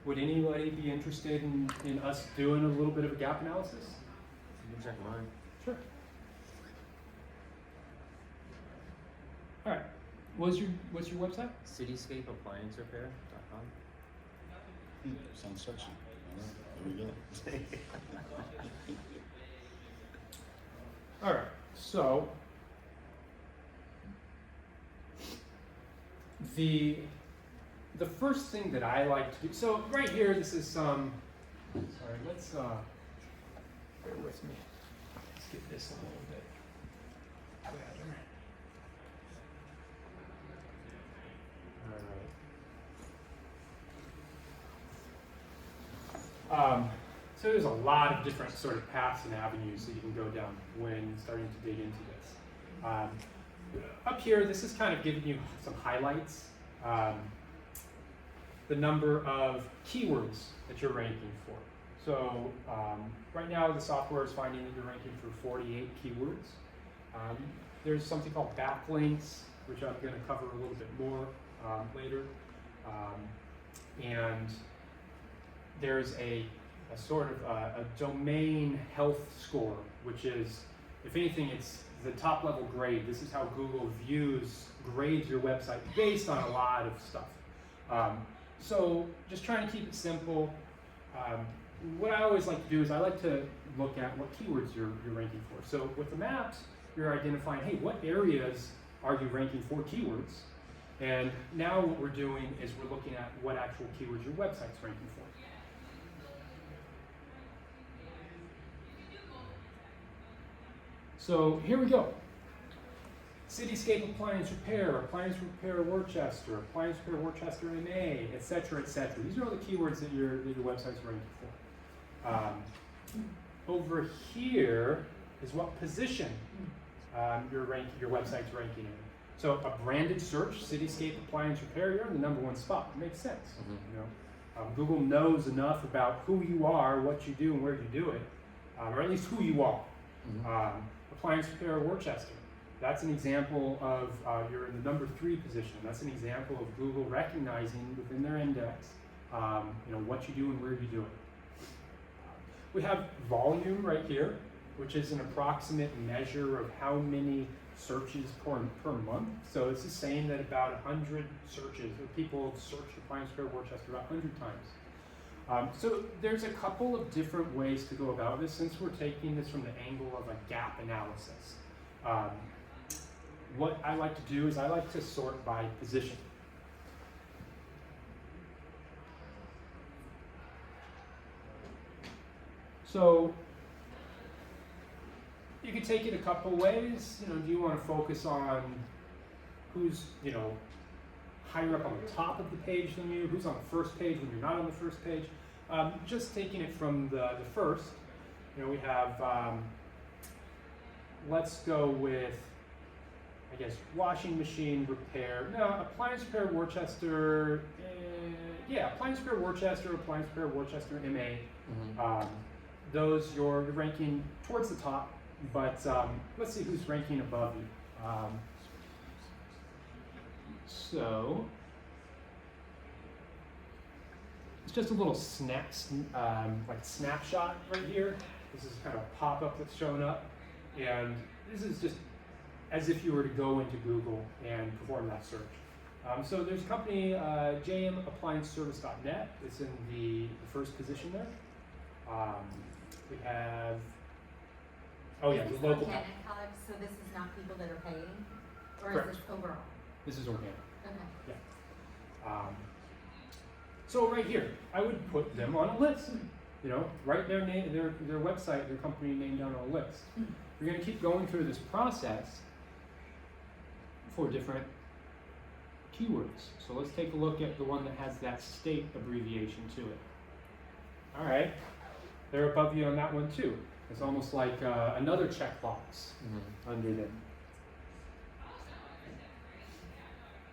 Would anybody be interested in us doing a little bit of a gap analysis? You can check mine. Sure. All right, what's your website? Cityscapeappliancerepair.com. Sounds sexy. There we go. All right, so the first thing that I like to do, so right here, this is some, sorry, let's, bear with me. Let's get this a little bit better. All right. So there's a lot of different sort of paths and avenues that you can go down when starting to dig into this. Up here, this is kind of giving you some highlights. The number of keywords that you're ranking for. So right now the software is finding that you're ranking for 48 keywords. There's something called backlinks, which I'm going to cover a little bit more later. And there's a sort of a domain health score, which is, if anything, it's the top level grade. This is how Google grades your website based on a lot of stuff. So just trying to keep it simple. What I always like to do is I like to look at what keywords you're ranking for. So with the maps, you're identifying, hey, what areas are you ranking for keywords? And now what we're doing is we're looking at what actual keywords your website's ranking for. So here we go. Cityscape appliance repair Worcester, appliance repair Worcester MA, etc., etc. These are all the keywords that your website's ranking for. Over here is what position your website's ranking in. So a branded search, Cityscape appliance repair, you're in the #1 spot. It makes sense. Mm-hmm. You know, Google knows enough about who you are, what you do, and where you do it, or at least who you are. Mm-hmm. Appliance repair Worcester. That's an example of you're in the #3 position. That's an example of Google recognizing within their index, what you do and where you do it. We have volume right here, which is an approximate measure of how many searches per month. So this is saying that about 100 searches, or people searched appliance repair Worcester about 100 times. So there's a couple of different ways to go about this, since we're taking this from the angle of a gap analysis. What I like to do is I like to sort by position. So you can take it a couple ways. You know, do you want to focus on who's, you know, higher up on the top of the page than you, who's on the first page when you're not on the first page? Just taking it from the first, you know, we have, let's go with, I guess, washing machine repair. No, appliance repair Worcester, yeah, appliance repair Worcester, appliance repair Worcester MA. Mm-hmm. Those you're ranking towards the top, but let's see who's ranking above you. So it's just a little like snapshot right here. This is kind of a pop-up that's showing up, and this is just as if you were to go into Google and perform that search. So there's a company, jmapplianceservice.net. It's in the first position there. We have, oh yeah, Is the this local. organic, Alex? So this is not people that are paying, or Correct. is this overall? This is organic. Okay. So right here, I would put them on a list. You know, write their name, their website, their company name down on a list. We're going to keep going through this process for different keywords. So let's take a look at the one that has that state abbreviation to it. All right, they're above you on that one too. It's almost like another checkbox under them.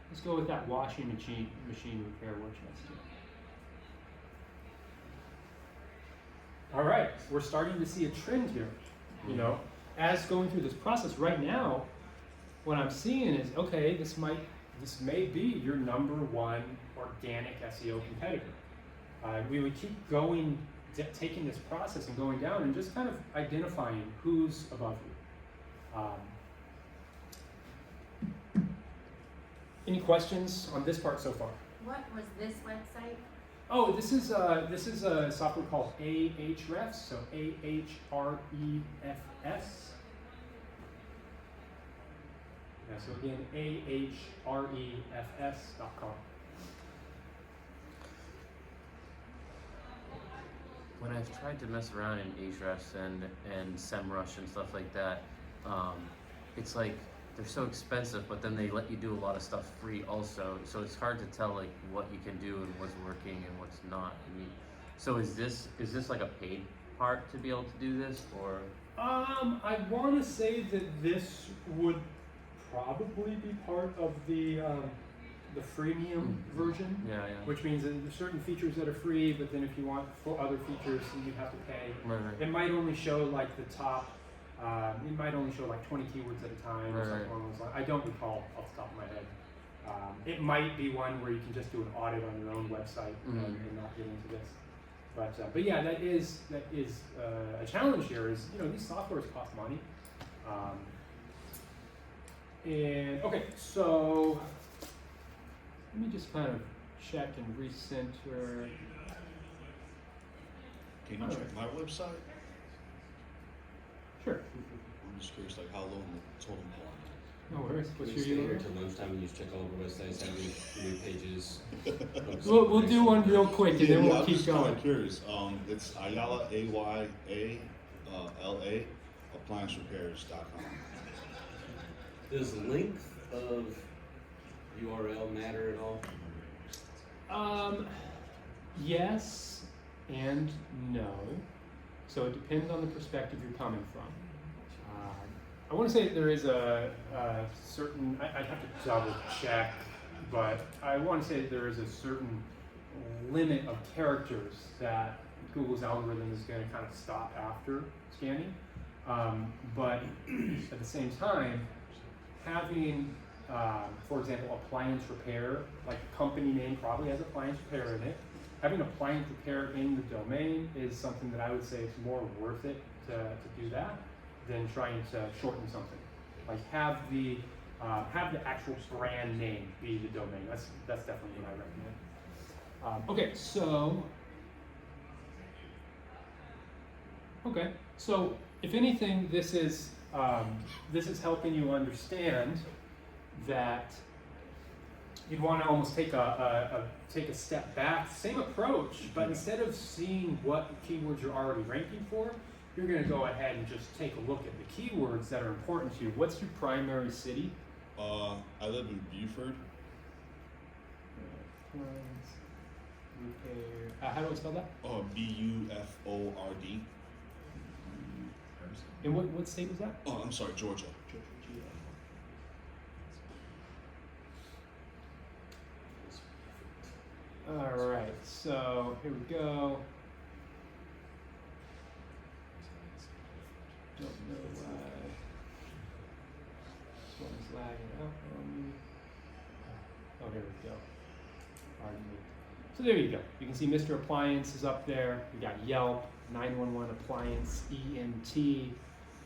Let's go with that washing machine repair Worcester. All right, we're starting to see a trend here. You know, as going through this process right now, what I'm seeing is, okay, this may be your number one organic SEO competitor. We would keep going, taking this process and going down and just kind of identifying who's above you. Any questions on this part so far? What was this website? Oh, this is a software called Ahrefs, so Ahrefs. Yeah, so again, ahrefs.com. When I've tried to mess around in Ahrefs and SEMrush and stuff like that, it's like they're so expensive, but then they let you do a lot of stuff free also. So it's hard to tell like what you can do and what's working and what's not. So is this like a paid part to be able to do this, or? I want to say that this would probably be part of the freemium version. Yeah. Which means that there's certain features that are free, but then if you want other features, then you have to pay. Right. It might only show like the top. It might only show like 20 keywords at a time or something along those lines. I don't recall off the top of my head. It might be one where you can just do an audit on your own website and not get into this. But yeah, that is a challenge here. Is, you know, these softwares cost money. And okay, so let me just kind of check and recenter. Can you check my website? Sure. I'm just curious, like how low in the totem pole No worries. What's We your stay here URL? till lunchtime and you check all over websites, have new pages. We'll do one real quick and then we'll I'm keep just kind going. of curious. It's Ayala, AYALA, appliancerepairs.com. Does length of URL matter at all? Yes and no. So it depends on the perspective you're coming from. I want to say that there is a certain, I'd have to double check, but I want to say that there is a certain limit of characters that Google's algorithm is going to kind of stop after scanning. But at the same time, having, for example, appliance repair, like the company name probably has appliance repair in it. Having appliance repair in the domain is something that I would say it's more worth it to do that than trying to shorten something. Like have the actual brand name be the domain. That's definitely what I recommend. Okay, so if anything, this is helping you understand that you'd want to almost take a step back, same approach, but instead of seeing what keywords you're already ranking for, you're going to go ahead and just take a look at the keywords that are important to you. What's your primary city? I live in Buford. How do I spell that? Buford. And what state was that? Oh, I'm sorry, Georgia. All right, so here we go. Don't know why this one's lagging out on me. Oh, here we go. Pardon me. So there you go. You can see Mr. Appliance is up there. We got Yelp, 911 Appliance, ENT,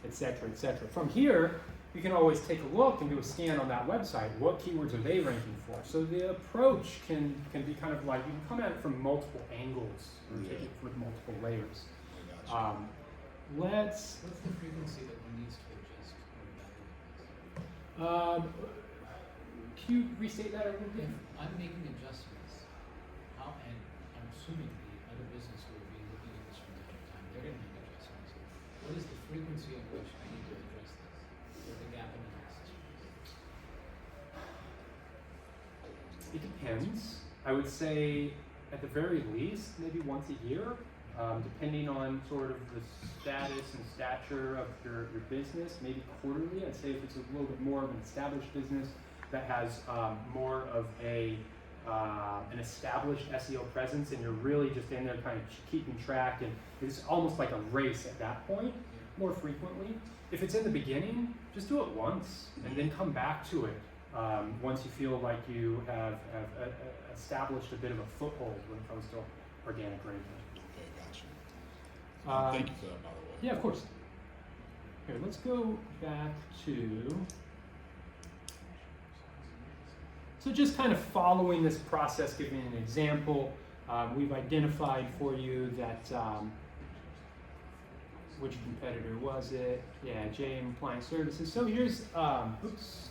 etc., etc. From here, you can always take a look and do a scan on that website. What keywords are they ranking for? So the approach can be kind of like, you can come at it from multiple angles or take it with multiple layers. What's the frequency that one needs to adjust when evaluating this? Can you restate that a little bit? If I'm making adjustments, how, and I'm assuming the other business will be looking at this from time to time, they're going to make adjustments. What is the frequency at which I need to address this? With the gap analysis? It depends. I would say at the very least, maybe once a year, depending on sort of the status and stature of your business, maybe quarterly. I'd say if it's a little bit more of an established business that has more of an established SEO presence, and you're really just in there kind of keeping track, and it's almost like a race at that point, more frequently. If it's in the beginning, just do it once, and then come back to it once you feel like you have established a bit of a foothold when it comes to organic ranking. Okay, gotcha. Um, Thank you for that, by the way. Yeah, of course. Here, let's go back to. So just kind of following this process, giving an example, we've identified for you that, which competitor was it? Yeah, JM Appliance Services. So here's, oops.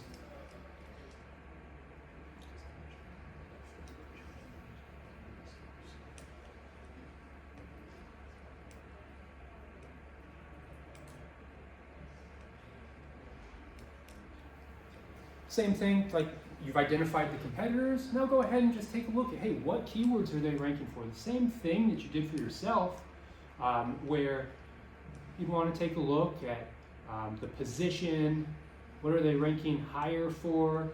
Same thing, like you've identified the competitors, now go ahead and just take a look at, hey, what keywords are they ranking for? The same thing that you did for yourself, where you want to take a look at the position, what are they ranking higher for?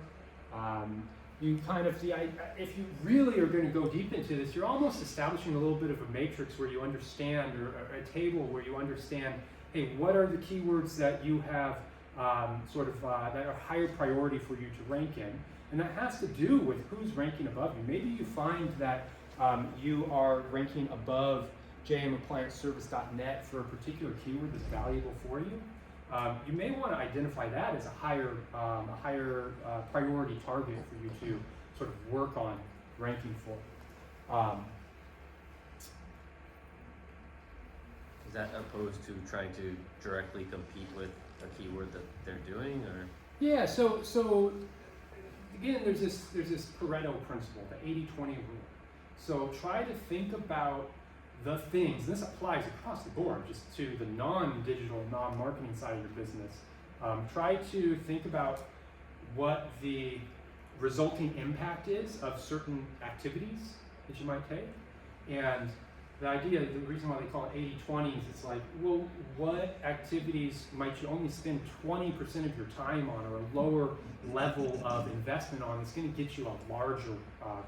You kind of, if you really are going to go deep into this, you're almost establishing a little bit of a matrix where you understand, or a table where you understand, hey, what are the keywords that you have that are higher priority for you to rank in, and that has to do with who's ranking above you. Maybe you find that you are ranking above jmapplianceservice.net for a particular keyword that's valuable for you. You may want to identify that as a higher priority target for you to sort of work on ranking for. Is that opposed to trying to directly compete with a keyword that they're doing, or? Yeah, so again, there's this Pareto principle, the 80-20 rule. So try to think about the things, and this applies across the board, just to the non-digital, non-marketing side of your business. Try to think about what the resulting impact is of certain activities that you might take, and the reason why they call it 80-20 is it's like, well, what activities might you only spend 20% of your time on, or a lower level of investment on, that's going to get you a larger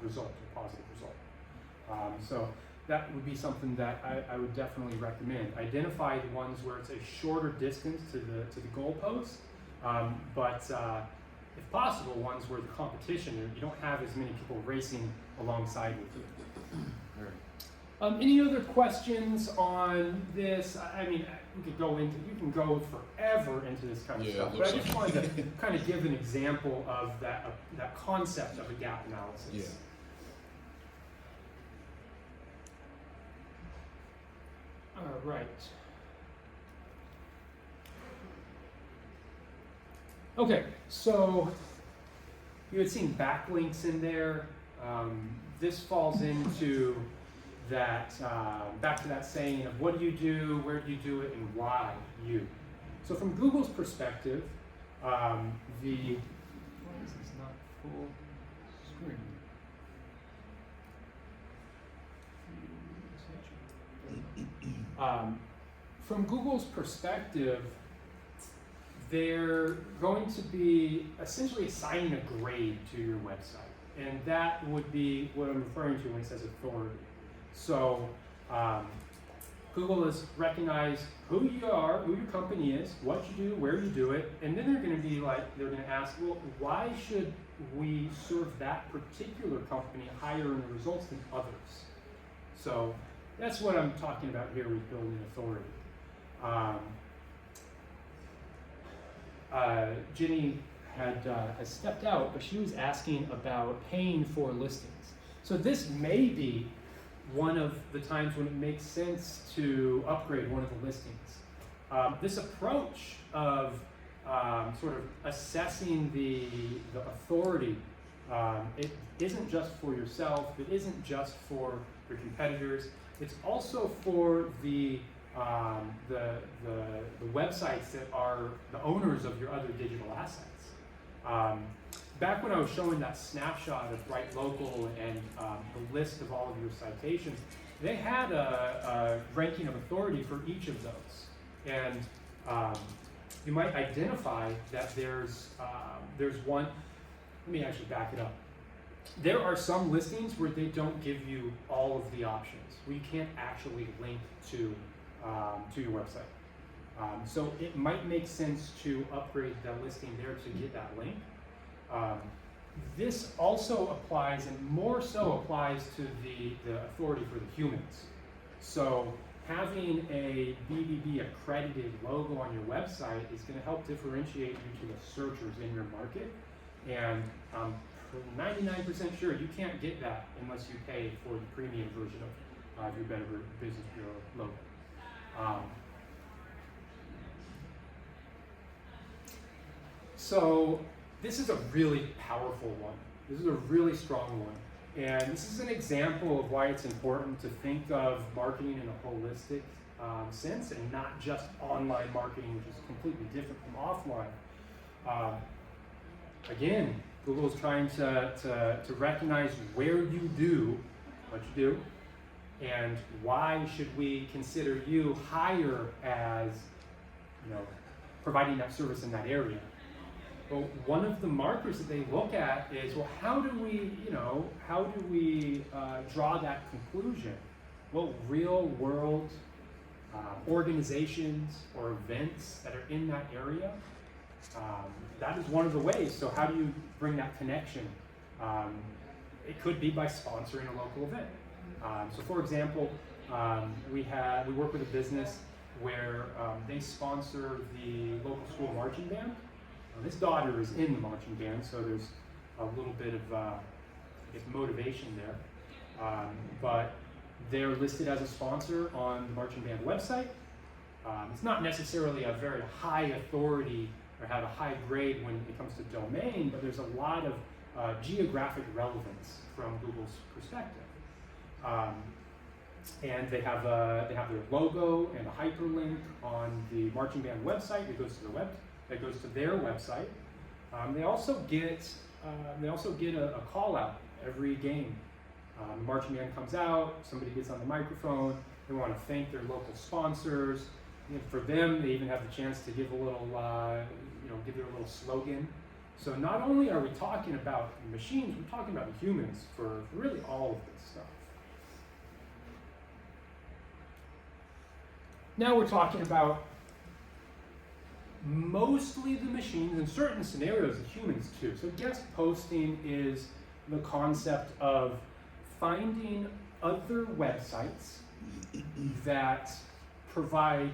result, a positive result. So that would be something that I would definitely recommend. Identify the ones where it's a shorter distance to the goalpost, but if possible, ones where the competition, you don't have as many people racing alongside with you. Any other questions on this? I mean, you can go forever into this kind of Yeah, stuff, it but I looks just like- wanted to kind of give an example of that concept of a gap analysis. Yeah. All right. Okay, so you had seen backlinks in there. This falls into that, back to that saying of what do you do, where do you do it, and why you. So from Google's perspective, why is this not full screen? From Google's perspective, they're going to be essentially assigning a grade to your website. And that would be what I'm referring to when it says authority. So Google has recognized who you are, who your company is, what you do, where you do it, and then they're going to be like, they're going to ask, well, why should we serve that particular company higher in the results than others? So that's what I'm talking about here with building authority. Jenny has stepped out, but she was asking about paying for listings. So this may be one of the times when it makes sense to upgrade one of the listings. This approach of sort of assessing the authority, it isn't just for yourself, it isn't just for your competitors, it's also for the websites that are the owners of your other digital assets. Back when I was showing that snapshot of Right Local and the list of all of your citations, they had a ranking of authority for each of those. And you might identify that there's one, let me actually back it up. There are some listings where they don't give you all of the options, where you can't actually link to your website. So it might make sense to upgrade the listing there to get that link. This also applies, and more so applies to the authority for the humans. So having a BBB accredited logo on your website is going to help differentiate you to the searchers in your market. And I'm 99% sure you can't get that unless you pay for the premium version of your Better Business Bureau logo. So this is a really powerful one. This is a really strong one. And this is an example of why it's important to think of marketing in a holistic sense and not just online marketing, which is completely different from offline. Again, Google is trying to recognize where you do what you do, and why should we consider you higher as, providing that service in that area. Well, one of the markers that they look at is, well, how do we draw that conclusion? Well, real world organizations or events that are in that area, that is one of the ways. So how do you bring that connection? It could be by sponsoring a local event. So for example, we work with a business where they sponsor the local school marching band. This daughter is in the marching band, so there's a little bit of motivation there. But they're listed as a sponsor on the marching band website. It's not necessarily a very high authority or have a high grade when it comes to domain, but there's a lot of geographic relevance from Google's perspective. And they have their logo and a hyperlink on the marching band website that goes to their website. They also get a call out every game. The marching band comes out, somebody gets on the microphone, they want to thank their local sponsors. And for them, they even have the chance to give a little, give their little slogan. So not only are we talking about machines, we're talking about humans for really all of this stuff. Now we're talking about mostly the machines, in certain scenarios, the humans too. So guest posting is the concept of finding other websites that provide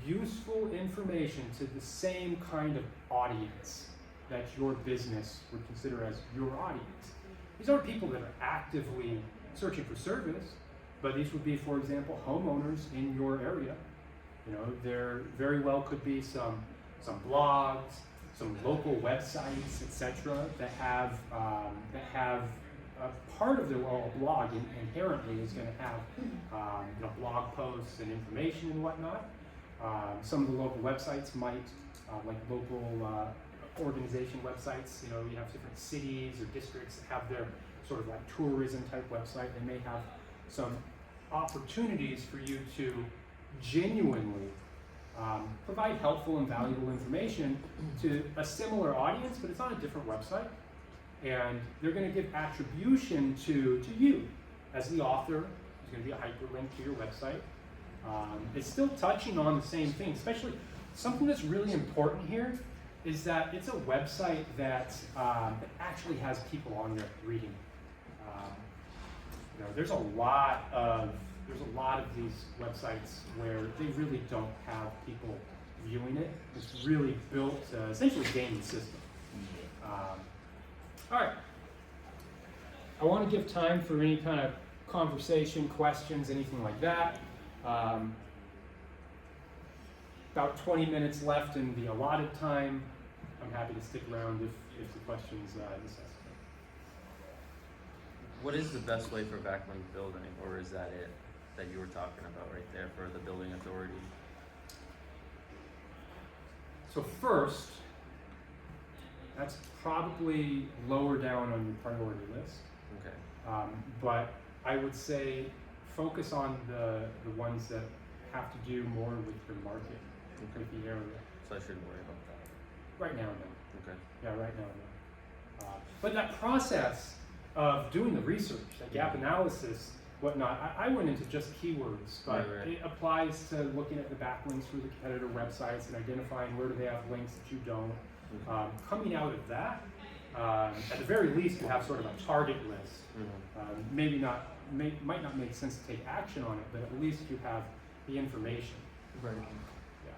useful information to the same kind of audience that your business would consider as your audience. These aren't people that are actively searching for service, but these would be, for example, homeowners in your area. You know, there very well could be some blogs, some local websites, etc., that have a part of their blog inherently is going to have you know, blog posts and information and whatnot. Some of the local websites might, like local organization websites, you know, you have different cities or districts that have their sort of like tourism type website. They may have some opportunities for you to genuinely provide helpful and valuable information to a similar audience, but it's on a different website. And they're going to give attribution to you as the author. There's going to be a hyperlink to your website. It's still touching on the same thing, especially something that's really important here is that it's a website that actually has people on there reading. You know, there's a lot of these websites where they really don't have people viewing it. It's really built to essentially game the system. All right. I want to give time for any kind of conversation, questions, anything like that. About 20 minutes left in the allotted time. I'm happy to stick around if the questions necessitate. What is the best way for backlink building, or is that it that you were talking about right there for the building authority? So first, that's probably lower down on your priority list. Okay. But I would say focus on the ones that have to do more with your market, with the area. So I shouldn't worry about that. Right now, no. Okay. Yeah, right now, no. But that process of doing the research, that gap analysis, whatnot, I went into just keywords, but Right. it applies to looking at the backlinks through the competitor websites and identifying where do they have links that you don't. Coming out of that, at the very least, you have sort of a target list. Maybe might not make sense to take action on it, but at least you have the information. Right. Yeah.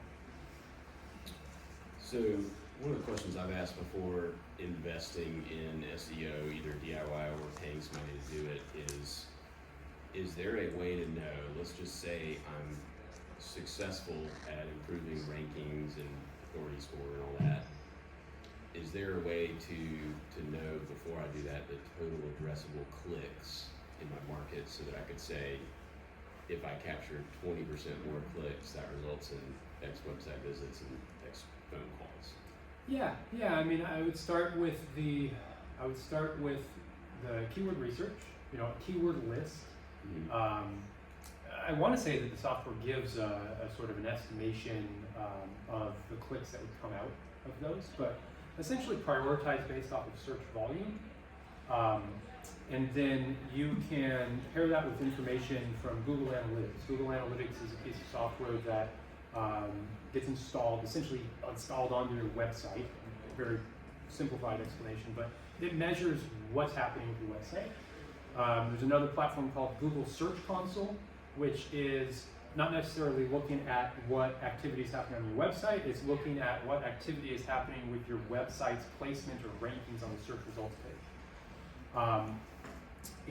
So one of the questions I've asked before investing in SEO, either DIY or paying somebody to do it, is there a way to know, let's just say I'm successful at improving rankings and authority score and all that, is there a way to know before I do that the total addressable clicks in my market so that I could say, if I capture 20% more clicks, that results in X website visits and X phone calls? Yeah. I mean, I would start with the keyword research. You know, a keyword list. I want to say that the software gives a sort of an estimation of the clicks that would come out of those, but essentially prioritize based off of search volume. And then you can pair that with information from Google Analytics. Google Analytics is a piece of software that gets essentially installed onto your website. A very simplified explanation, but it measures what's happening with your website. There's another platform called Google Search Console, which is not necessarily looking at what activity is happening on your website, it's looking at what activity is happening with your website's placement or rankings on the search results page.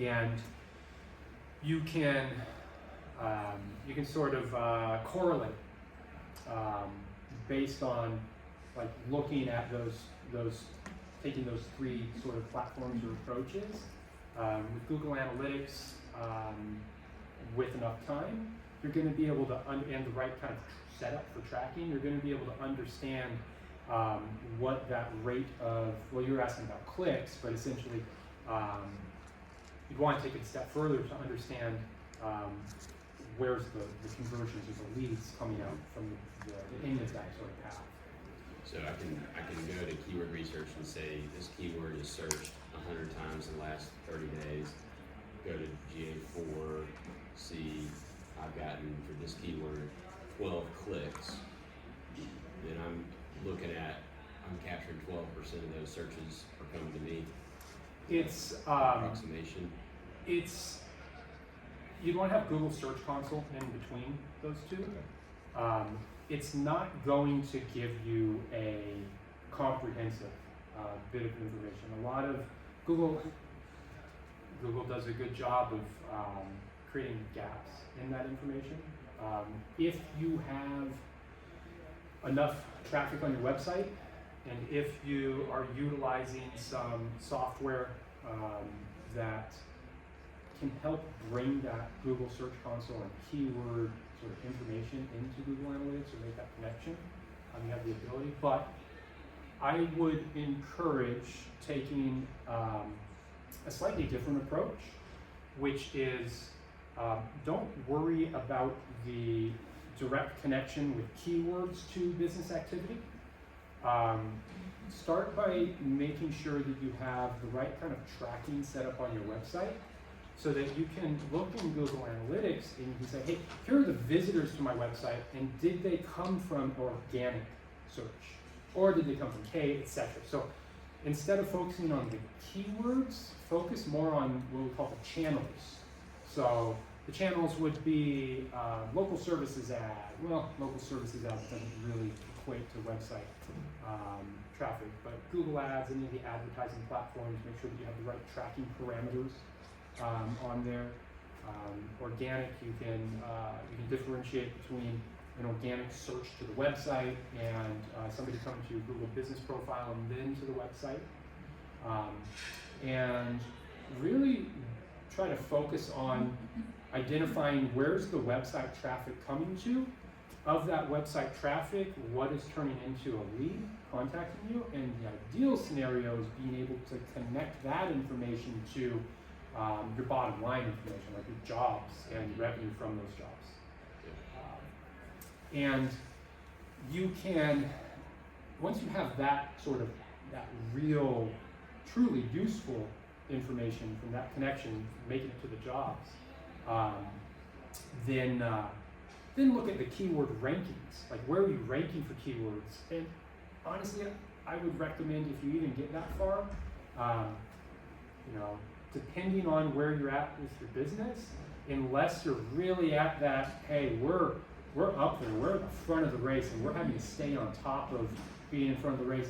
And you can sort of correlate based on like looking at taking those three sort of platforms or approaches. With Google Analytics, with enough time, you're going to be able to, and the right kind of setup for tracking, you're going to be able to understand what that rate of, well, you're asking about clicks, but essentially you'd want to take it a step further to understand where's the conversions or the leads coming out from the end of that sort of path. So I can go to keyword research and say this keyword is searched 100 times in the last 30 days. Go to GA4, see I've gotten for this keyword 12 clicks. Then I'm capturing 12% of those searches are coming to me. It's Approximation. It's you'd want to have Google Search Console in between those two. It's not going to give you a comprehensive bit of information. A lot of Google does a good job of creating gaps in that information. If you have enough traffic on your website, and if you are utilizing some software that can help bring that Google Search Console and keyword sort of information into Google Analytics or make that connection, you have the ability. But I would encourage taking a slightly different approach, which is don't worry about the direct connection with keywords to business activity. Start by making sure that you have the right kind of tracking set up on your website so that you can look in Google Analytics and you can say, hey, here are the visitors to my website, and did they come from organic search? Or did they come from K, etc. So instead of focusing on the keywords, focus more on what we call the channels. So the channels would be local services ad. Well, local services ad doesn't really equate to website traffic, but Google Ads, any of the advertising platforms, make sure that you have the right tracking parameters on there. Organic, you can differentiate between an organic search to the website and somebody coming to your Google business profile and then to the website. And really try to focus on identifying where's the website traffic coming to. Of that website traffic, what is turning into a lead contacting you? And the ideal scenario is being able to connect that information to your bottom line information, like your jobs and revenue from those jobs. And you can, once you have that sort of, that real, truly useful information from that connection, making it to the jobs, then look at the keyword rankings. Like, where are you ranking for keywords? And honestly, I would recommend, if you even get that far, depending on where you're at with your business, unless you're really at that, hey, we're up there, we're at the front of the race, and we're having to stay on top of being in front of the race.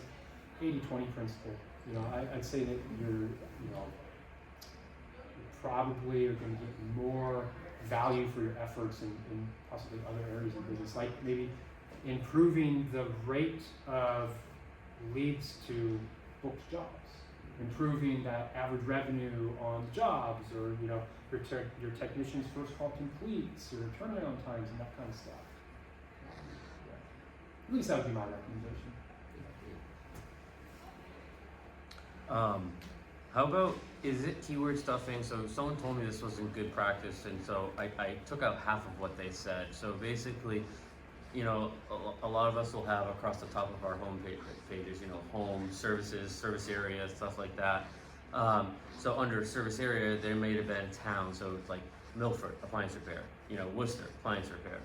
80-20 principle. I'd say that you probably are going to get more value for your efforts in possibly other areas of business, like maybe improving the rate of leads to booked jobs, improving that average revenue on jobs, or your technician's first call completes, or turnaround times, and that kind of stuff. At least that would be my recommendation. How about, is it keyword stuffing? So someone told me this wasn't good practice, and so I took out half of what they said. So basically, a lot of us will have across the top of our home pages, home, services, service area, stuff like that. So under service area, there may have been town, so it's like Milford, appliance repair, Worcester, appliance repair,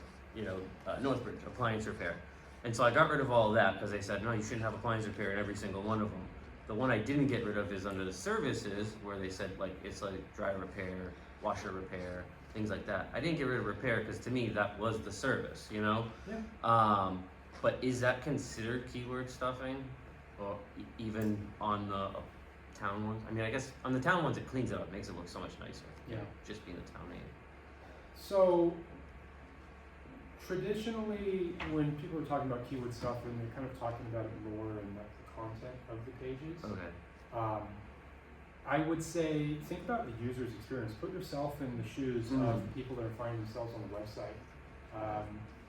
Northbridge, appliance repair. And so I got rid of all of that because they said, no, you shouldn't have appliance repair in every single one of them. The one I didn't get rid of is under the services, where they said it's like dryer repair, washer repair, things like that. I didn't get rid of repair because to me that was the service, Yeah. But is that considered keyword stuffing, or even on the town ones? I mean, I guess on the town ones it cleans it up, makes it look so much nicer. Yeah. Just being the town name. So traditionally, when people are talking about keyword stuffing, they're kind of talking about it more in the content of the pages. Okay. I would say, think about the user's experience. Put yourself in the shoes of people that are finding themselves on the website.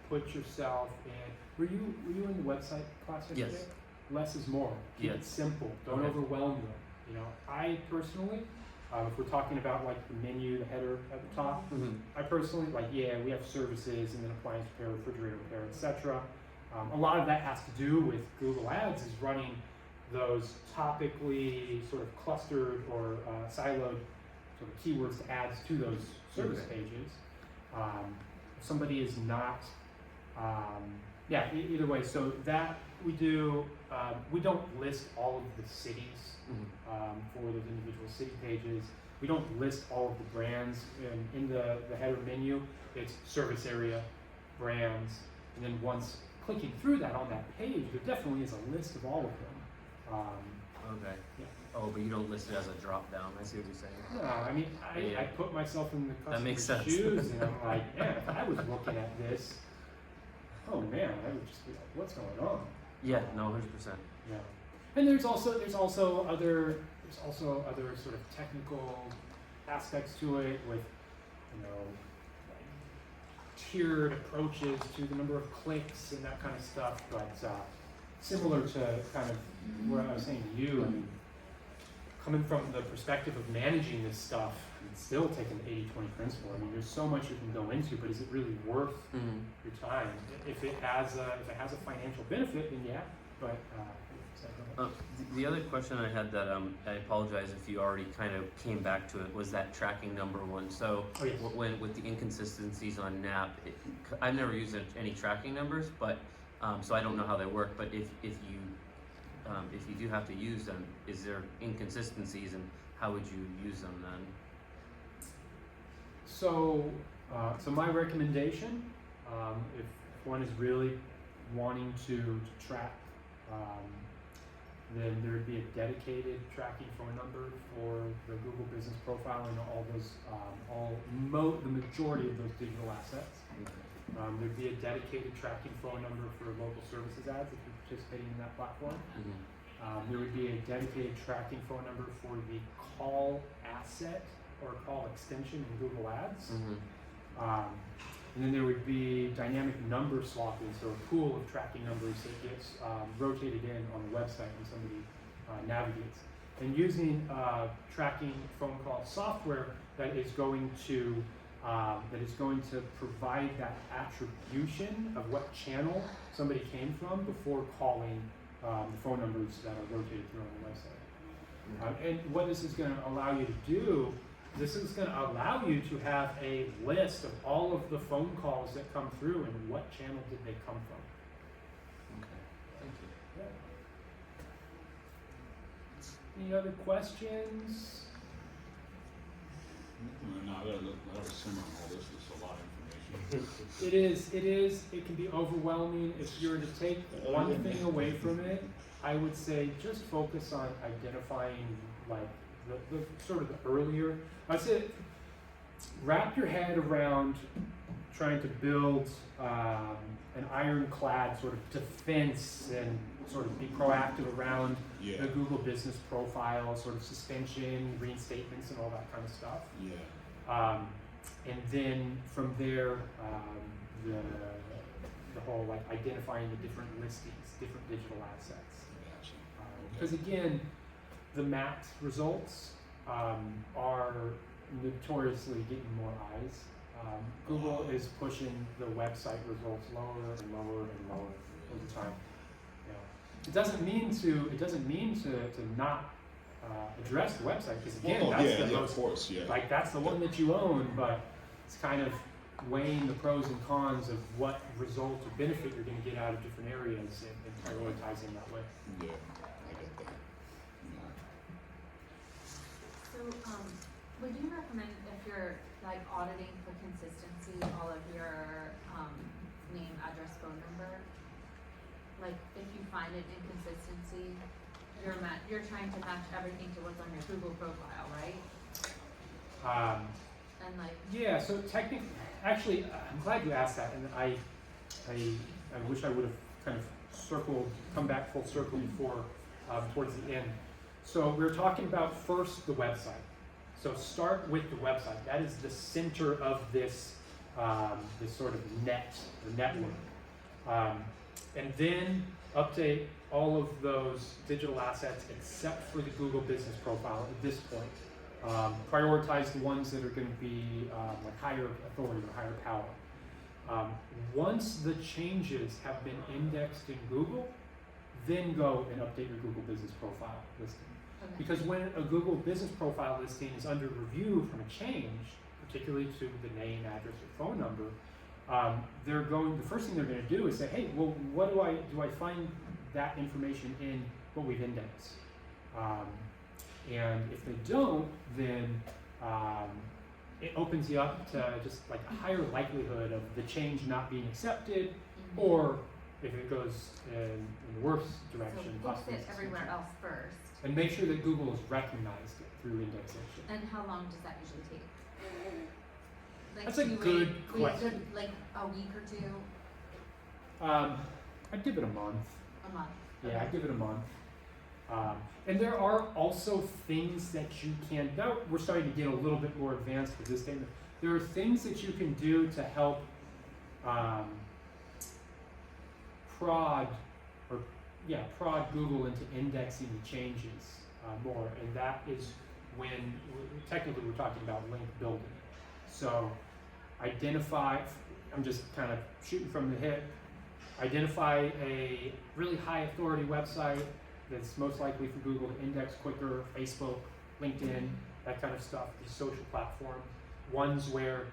Put yourself in. Were you in the website class yesterday? Yes. Less is more. Keep it simple. Don't overwhelm them. I personally, if we're talking about like the menu, the header at the top, I personally we have services and then appliance repair, refrigerator repair, etc. A lot of that has to do with Google Ads is running those topically sort of clustered or siloed sort of keywords to add to those service pages. If somebody is not, either way, so that we do, we don't list all of the cities for those individual city pages. we don't list all of the brands in the header menu. It's service area, brands, and then once clicking through that on that page, there definitely is a list of all of them. Okay. Yeah. Oh, but you don't list it as a drop down. I see what you're saying. No, I mean, I put myself in the That makes customer's sense. shoes, and I'm like, man, if I was looking at this, oh man, I would just be like, what's going on? Yeah. No, 100%. Yeah. And there's also other sort of technical aspects to it with, you know, like tiered approaches to the number of clicks and that kind of stuff. But similar to kind of what I was saying to you, I mean, coming from the perspective of managing this stuff, it's still taking the 80-20 principle. I mean, there's so much you can go into, but is it really worth your time? If it has a financial benefit, then yeah. But The other question I had that I apologize if you already kind of came back to it was that tracking number one. So Oh, yes. when with the inconsistencies on NAP, I've never used any tracking numbers, but so I don't know how they work. But if you do have to use them, is there inconsistencies, and how would you use them then? So my recommendation, if one is really wanting to track, then there would be a dedicated tracking phone number for the Google Business Profile and all those, the majority of those digital assets. There'd be a dedicated tracking phone number for local services ads if you're participating in that platform. There would be a dedicated tracking phone number for the call asset or call extension in Google Ads. And then there would be dynamic number swapping, so a pool of tracking numbers that gets rotated in on the website when somebody navigates. And using tracking phone call software that is going to provide that attribution of what channel somebody came from before calling the phone numbers that are rotated through on the website. And what this is going to allow you to do, this is going to allow you to have a list of all of the phone calls that come through and what channel did they come from. Okay, thank you. Yeah. Any other questions? No, I gotta simmer on all this. There's a lot of information. It can be overwhelming. If you were to take one thing away from it, I would say just focus on identifying like the sort of the earlier. I'd say wrap your head around trying to build an ironclad sort of defense and sort of be proactive around the Google Business Profile, sort of suspension, reinstatements, and all that kind of stuff. Yeah. And then from there, the whole like identifying the different listings, different digital assets. Gotcha. Because again, the MAT results are notoriously getting more eyes. Google is pushing the website results lower and lower and lower over time. It doesn't mean to not address the website, because again, of course, like that's the one that you own, but it's kind of weighing the pros and cons of what result or benefit you're going to get out of different areas and prioritizing that way. Yeah, I get that. So, would you recommend if you're like auditing for consistency, all of your name, address, phone number? Like, if you find an inconsistency, you're trying to match everything to what's on your Google profile, right? And like. Yeah. So technically, actually, I'm glad you asked that, and I wish I would have kind of come back full circle before towards the end. So we're talking about first the website. So start with the website. That is the center of this sort of the network. And then update all of those digital assets except for the Google Business Profile at this point. Prioritize the ones that are going to be like higher authority or higher power. Once the changes have been indexed in Google, then go and update your Google Business Profile listing. Okay. Because when a Google Business Profile listing is under review from a change, particularly to the name, address, or phone number, the first thing they're going to do is say, hey, well, what do I find that information in what we've indexed? And if they don't, then it opens you up to just like a higher likelihood of the change not being accepted, or if it goes in the worse direction, So fix possibly it everywhere suspension. else first. And make sure that Google has recognized it through indexation. And how long does that usually take? Like, That's a do you good wait question. like a week or two, I'd give it a month. a month? Yeah, Okay. I'd give it a month. And there are also things that you can, now we're starting to get a little bit more advanced with this statement. There are things that you can do to help prod Google into indexing the changes more. And that is when, technically we're talking about link building. So identify, I'm just kind of shooting from the hip, identify a really high authority website that's most likely for Google to index quicker, Facebook, LinkedIn, that kind of stuff, these social platforms, ones where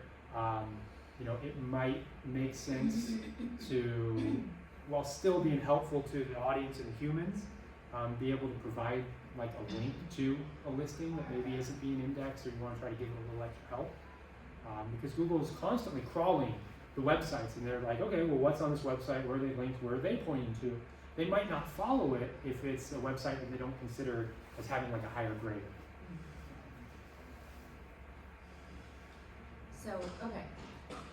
it might make sense to, while still being helpful to the audience and humans, be able to provide like a link to a listing that maybe isn't being indexed, or you want to try to give it a little extra help. Because Google is constantly crawling the websites, and they're like, okay, well, what's on this website? Where are they linked? Where are they pointing to? They might not follow it if it's a website that they don't consider as having like a higher grade. So, okay,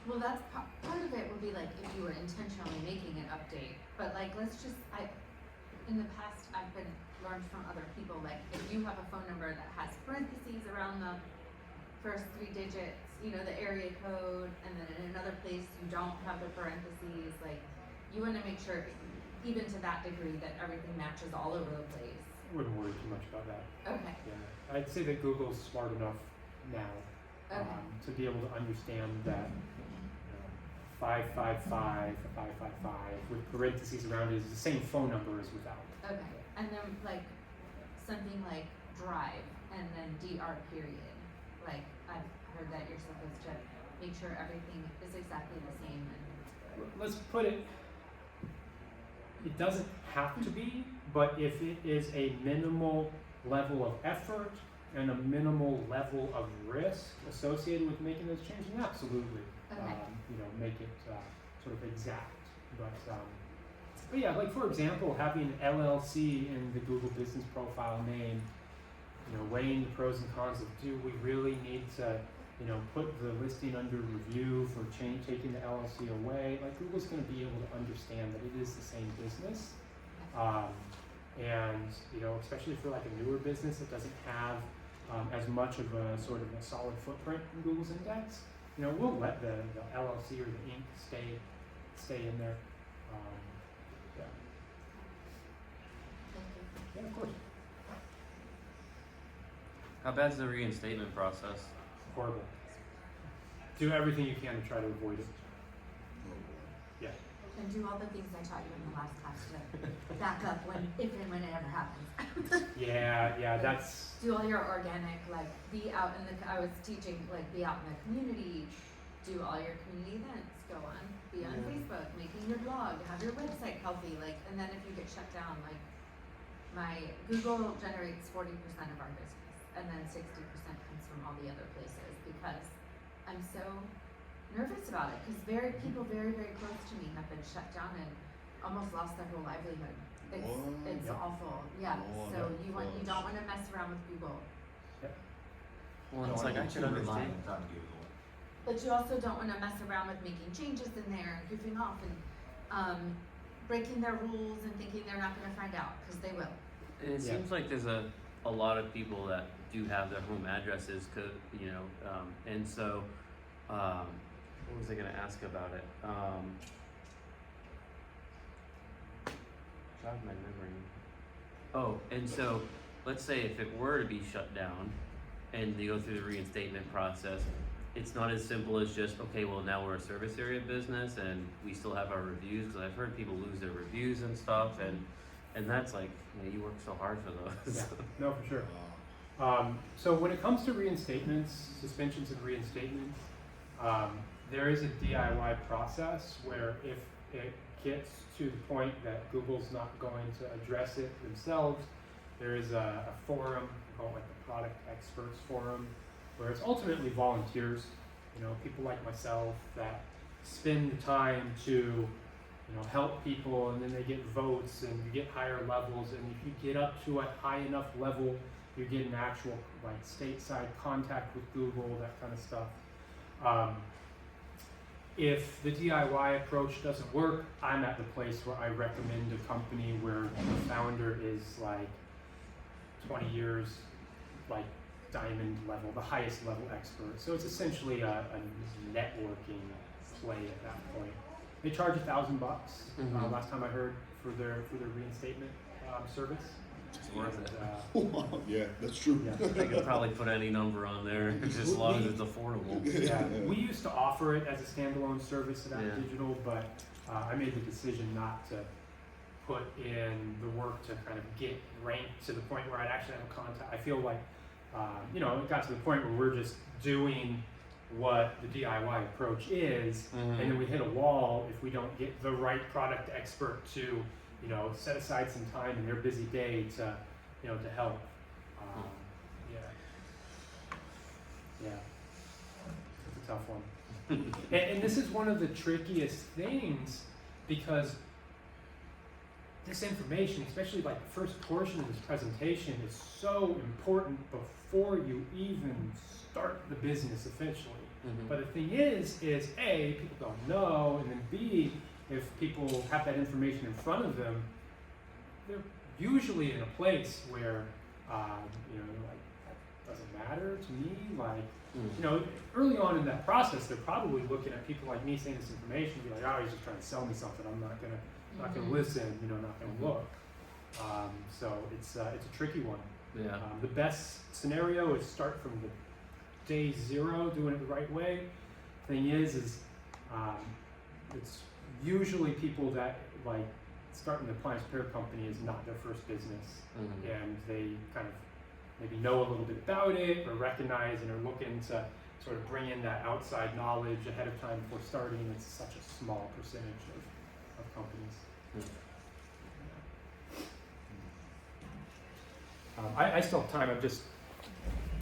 well, that's part of it would be like if you were intentionally making an update, but like, in the past, I've been learned from other people, like, if you have a phone number that has parentheses around the first 3 digits, the area code, and then in another place you don't have the parentheses, like, you wanna make sure, even to that degree, that everything matches all over the place. I wouldn't worry too much about that. Okay, Yeah. I'd say that Google's smart enough now okay. to be able to understand that 555 with parentheses around it is the same phone number as without. Okay, and then like something like drive and then dr period. Like I've heard that you're supposed to make sure everything is exactly the same. And Let's put it, it doesn't have to be, but if it is a minimal level of effort and a minimal level of risk associated with making those changes, then absolutely, Okay. Make it sort of exact. But yeah, like for example, having LLC in the Google Business Profile name, weighing the pros and cons of, do we really need to, put the listing under review for taking the LLC away? Like Google's going to be able to understand that it is the same business, and especially for like a newer business that doesn't have as much of a sort of a solid footprint in Google's index. We'll let the LLC or the Inc. stay in there. Yeah. thank you. Yeah, of course. How bad's the reinstatement process? Horrible. Do everything you can to try to avoid it. Yeah. And do all the things I taught you in the last class to back up if and when it ever happens. Yeah, that's. Do all your organic, like be out in I was teaching, like be out in the community, do all your community events, go on, be on Yeah. Facebook, making your blog, have your website healthy, like, and then if you get shut down, like, my Google generates 40% of our business, and then 60% comes from all the other places, because I'm so nervous about it, because people very, very close to me have been shut down and almost lost their whole livelihood. It's Yep. awful, yeah, Oh, so that you close. don't wanna mess around with Google. Well, it's like I could understand. on Google. But you also don't wanna mess around with making changes in there and goofing off and, breaking their rules and thinking they're not gonna find out, cause they will. And it Yeah. seems like there's a lot of people that do have their home addresses, and so, what was I gonna ask about it? Jog my memory. Oh, and so, let's say if it were to be shut down, and you go through the reinstatement process, it's not as simple as just, okay, well, now we're a service area business, and we still have our reviews, because I've heard people lose their reviews and stuff, and that's like, you work so hard for those. Yeah. No, for sure. So when it comes to reinstatements, suspensions and reinstatements, there is a DIY process where if it gets to the point that Google's not going to address it themselves, there is a forum, we call it like the Product Experts Forum, where it's ultimately volunteers, you know, people like myself that spend the time to, you know, help people, and then they get votes, and you get higher levels, and if you get up to a high enough level, you get an actual like stateside contact with Google, that kind of stuff. If the DIY approach doesn't work, I'm at the place where I recommend a company where the founder is like 20 years, like diamond level, the highest level expert. So it's essentially a networking play at that point. They charge $1,000. Last time I heard for their reinstatement service. It's worth it. Yeah, that's true. Yeah. They could probably put any number on there, just as long as it's affordable. Yeah, we used to offer it as a standalone service at Yeah. Digital, but I made the decision not to put in the work to kind of get ranked to the point where I'd actually have a contact. I feel like, you know, it got to the point where we're just doing what the DIY approach is, and then we hit a wall if we don't get the right product expert to, you know, set aside some time in their busy day to, you know, to help. Yeah, it's a tough one. And this is one of the trickiest things, because this information, especially like the first portion of this presentation, is so important before you even start the business officially. But the thing is A, people don't know, and then B, if people have that information in front of them, they're usually in a place where, you know, like, that doesn't matter to me. Like, you know, early on in that process, they're probably looking at people like me saying this information and be like, oh, he's just trying to sell me something. I'm not gonna listen. You know, not gonna look. So it's a tricky one. Yeah. The best scenario is start from the day zero, doing it the right way. Thing is it's usually people that like starting the appliance repair company is not their first business, and they kind of maybe know a little bit about it or recognize and are looking to sort of bring in that outside knowledge ahead of time before starting. It's such a small percentage of companies. I still have time. I'm just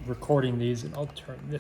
recording these, and I'll turn this